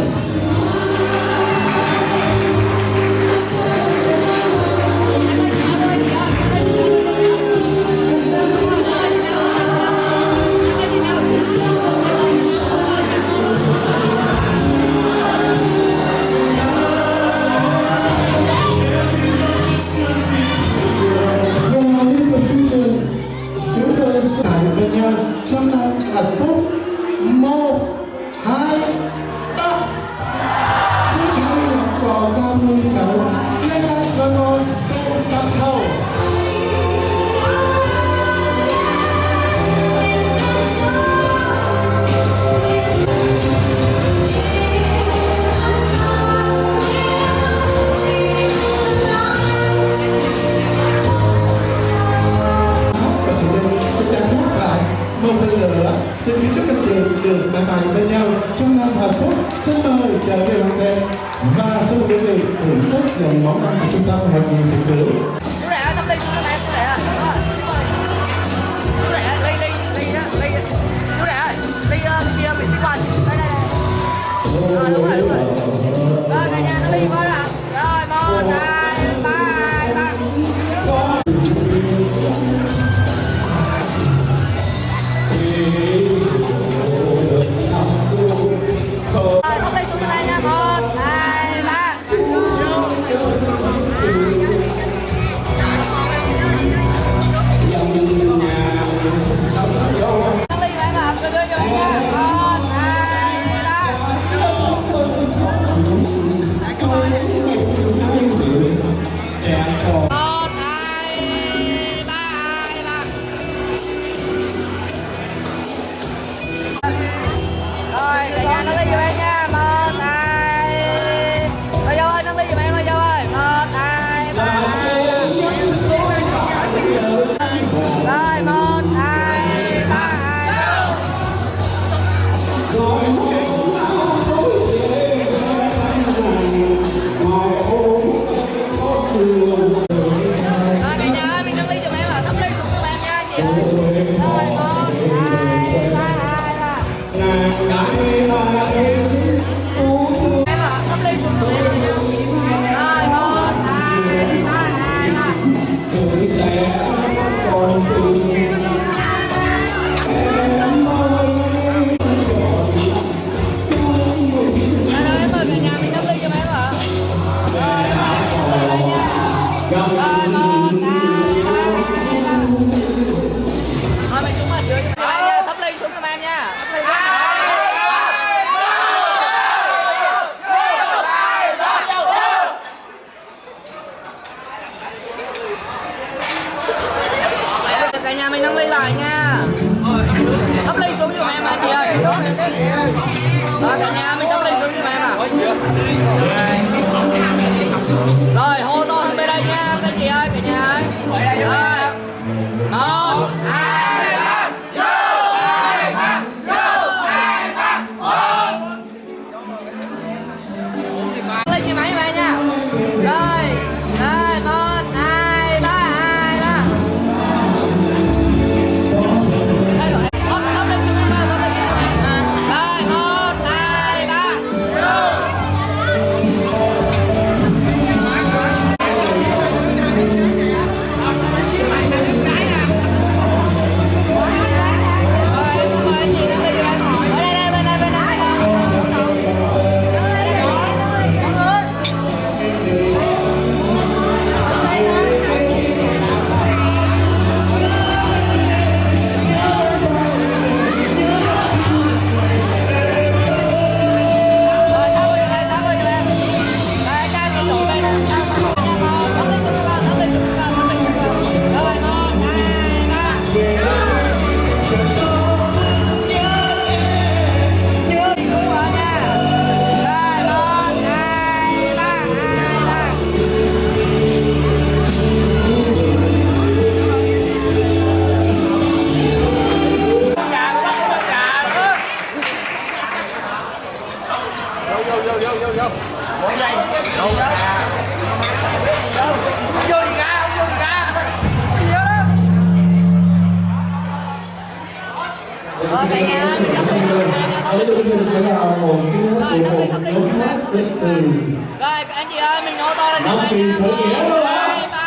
chào các bạn xem và xin mời quý vị thưởng thức dòng món ăn của chúng ta một nghìn tỷ rưỡi. Chú rẻ tấm ly chú rẻ chú rẻ chú rẻ ly chú rẻ ly kia mình đi qua đây đây đúng rồi rồi cả nhà nó ly qua rồi 1 2 3 3 tấm ly xuống đây nha 1 2 3 cả nhà mình nâng ly lại nha. Thấp ly xuống giùm em chị ơi. Rồi cả nhà mình thấp ly xuống giùm em Rồi hô to bên đây nha các chị ơi, cả nhà ơi. Rồi 1 2 3 vô 2 3 vô 2 3 1 lên như máy về nha. Rồi 1 2 3 2 3 Rồi anh chị ơi, mình nô to lên cho anh nha. 1 2 3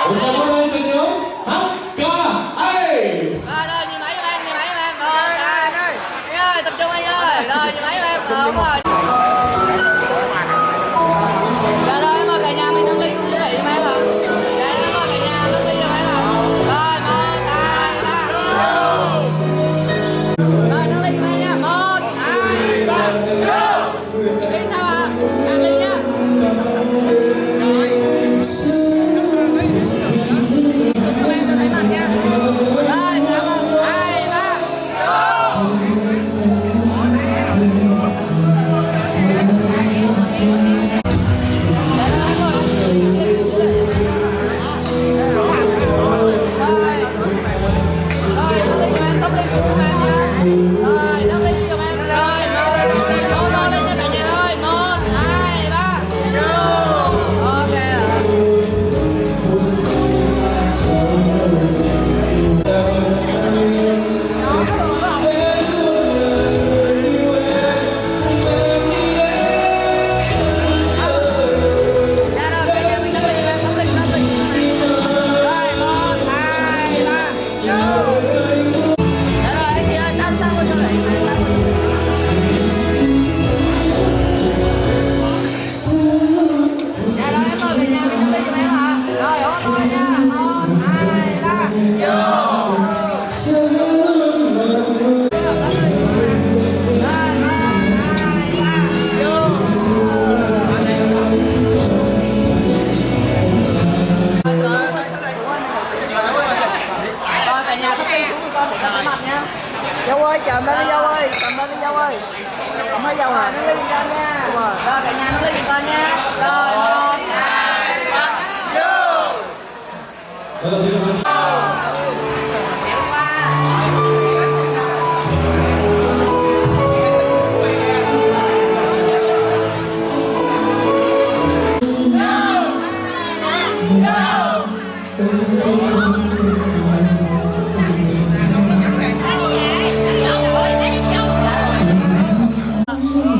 Một trăm lên cho nhóm HKA. Rồi nhìn máy cho em, nhìn máy cho em. Rồi anh ơi, tập trung anh ơi. Rồi nhìn máy cho em. Đúng rồi. Rồi em ơi, cả nhà mình nâng ly cũng như vậy đi máy vào. Rồi em ơi, cả nhà nâng ly cho máy vào. Rồi 1 2 3 Rồi nâng ly cho máy nha. 1 2 3 Đi sao ạ? Nâng ly nha. Rồi 1 2 3 nó lên con nha. Rồi cả nhà nó lên con nha. Rồi 1, 2, 3,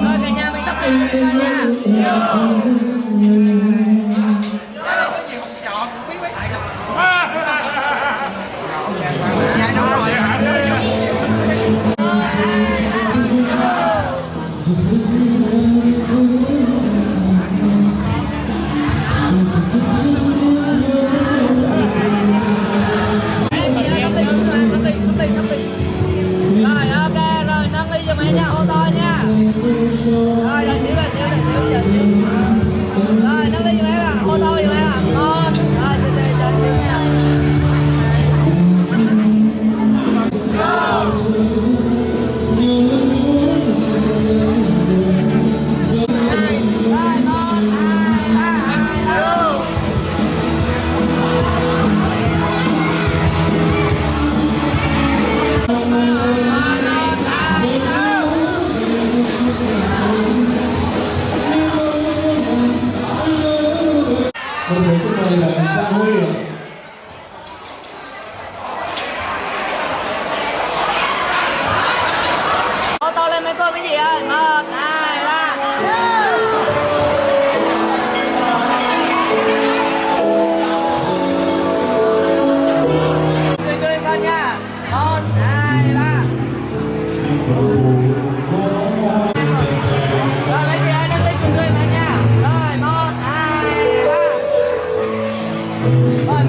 rồi cả nhà mình tập trung con nha. Rồi ok rồi nâng ly cho mẹ nha, ô tô nha. Rồi đợi xíu. Rồi nâng ly cho mẹ là ô tô cho mẹ là ngon. Rồi chờ xíu nha. Một thể xin mời bạn Giang Huy ạ. Ô tô lên mấy cô cái gì ơi. 1, 2, 3. Cười con nha. 1, 2, 3. Rồi mấy chị ơi, nâng ly cười con nha. Rồi 1, 2, 3. Rồi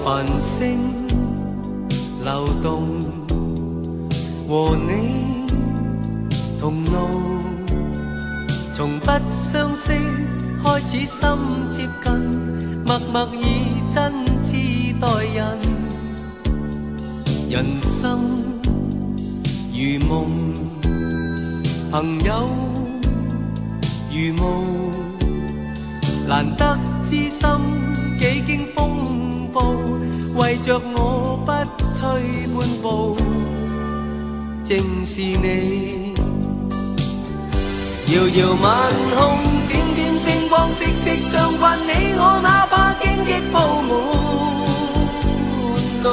繁星流動和你同路，從不相識開始心接近，默默以真摯待人。人生如夢，朋友如霧，難得知心幾經風暴，為着我不退半步，正是你。遙遙晚空，點點星光，息息相關你我，哪怕荊棘鋪滿路，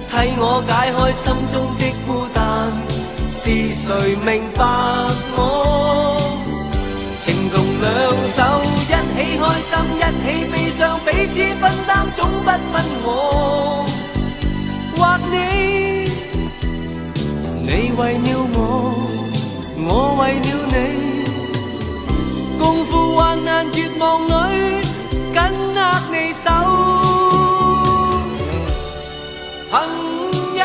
替我解開心中的孤單，是誰明白我？情同兩手，一起開心，一起悲傷，彼此分擔，總不分我或你。你為了我為了你，共赴患難絕望裏，緊握你手，朋友。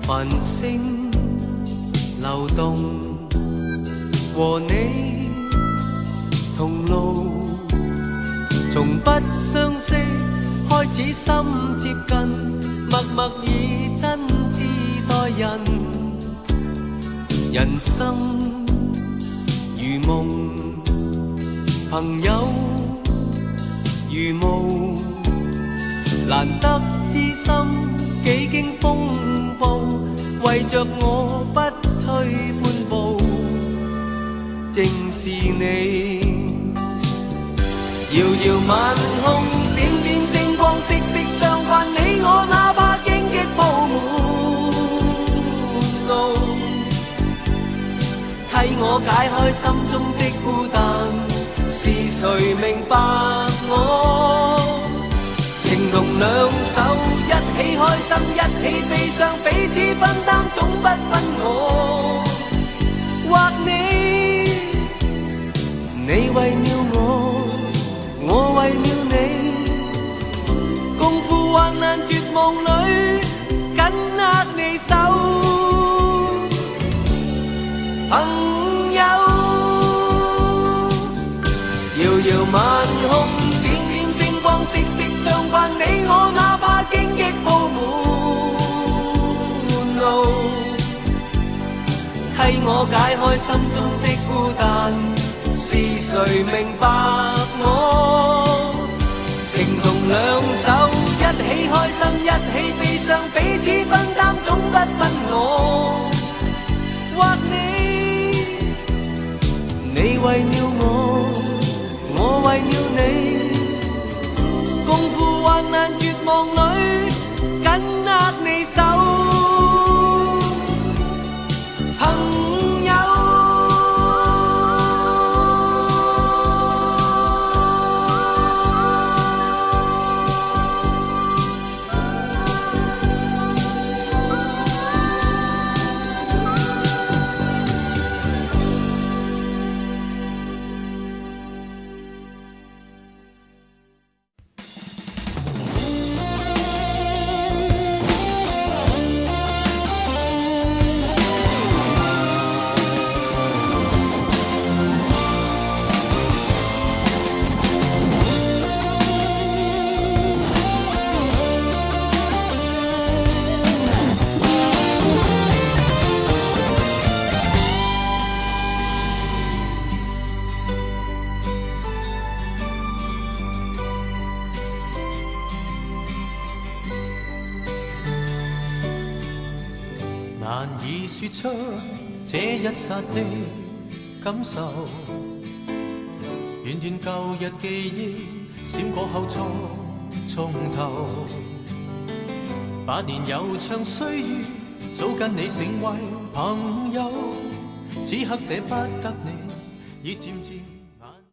繁星流動，和你同路，從不相識開始心接近，默默以真摯待人。人生如夢，朋友如霧，難得知心幾經風暴，為着我不退半步，正是你。遙遙晚空，點點星光，息息相關你我，哪怕荊棘鋪滿路，替我解開心中的孤單，是誰明白我？情同兩手，一起開心，一起悲傷，彼此分擔，總不分我或你。你為了我為了你，共赴患難絕望裏，緊握你手，朋友。遙遙晚空，點點星光，息息相關你我，哪怕荊棘鋪滿路，替我解開心中的孤單，是誰明白我？情同兩手，一起開心，一起悲傷，彼此分擔，總不分我或你。你為了我為了你，共赴患難絕望裏，緊握你手，朋友。難以說出這一剎的感受，段段舊日記憶閃過後再從頭。百年悠長歲月，早跟你成為朋友。此刻捨不得你，已漸漸。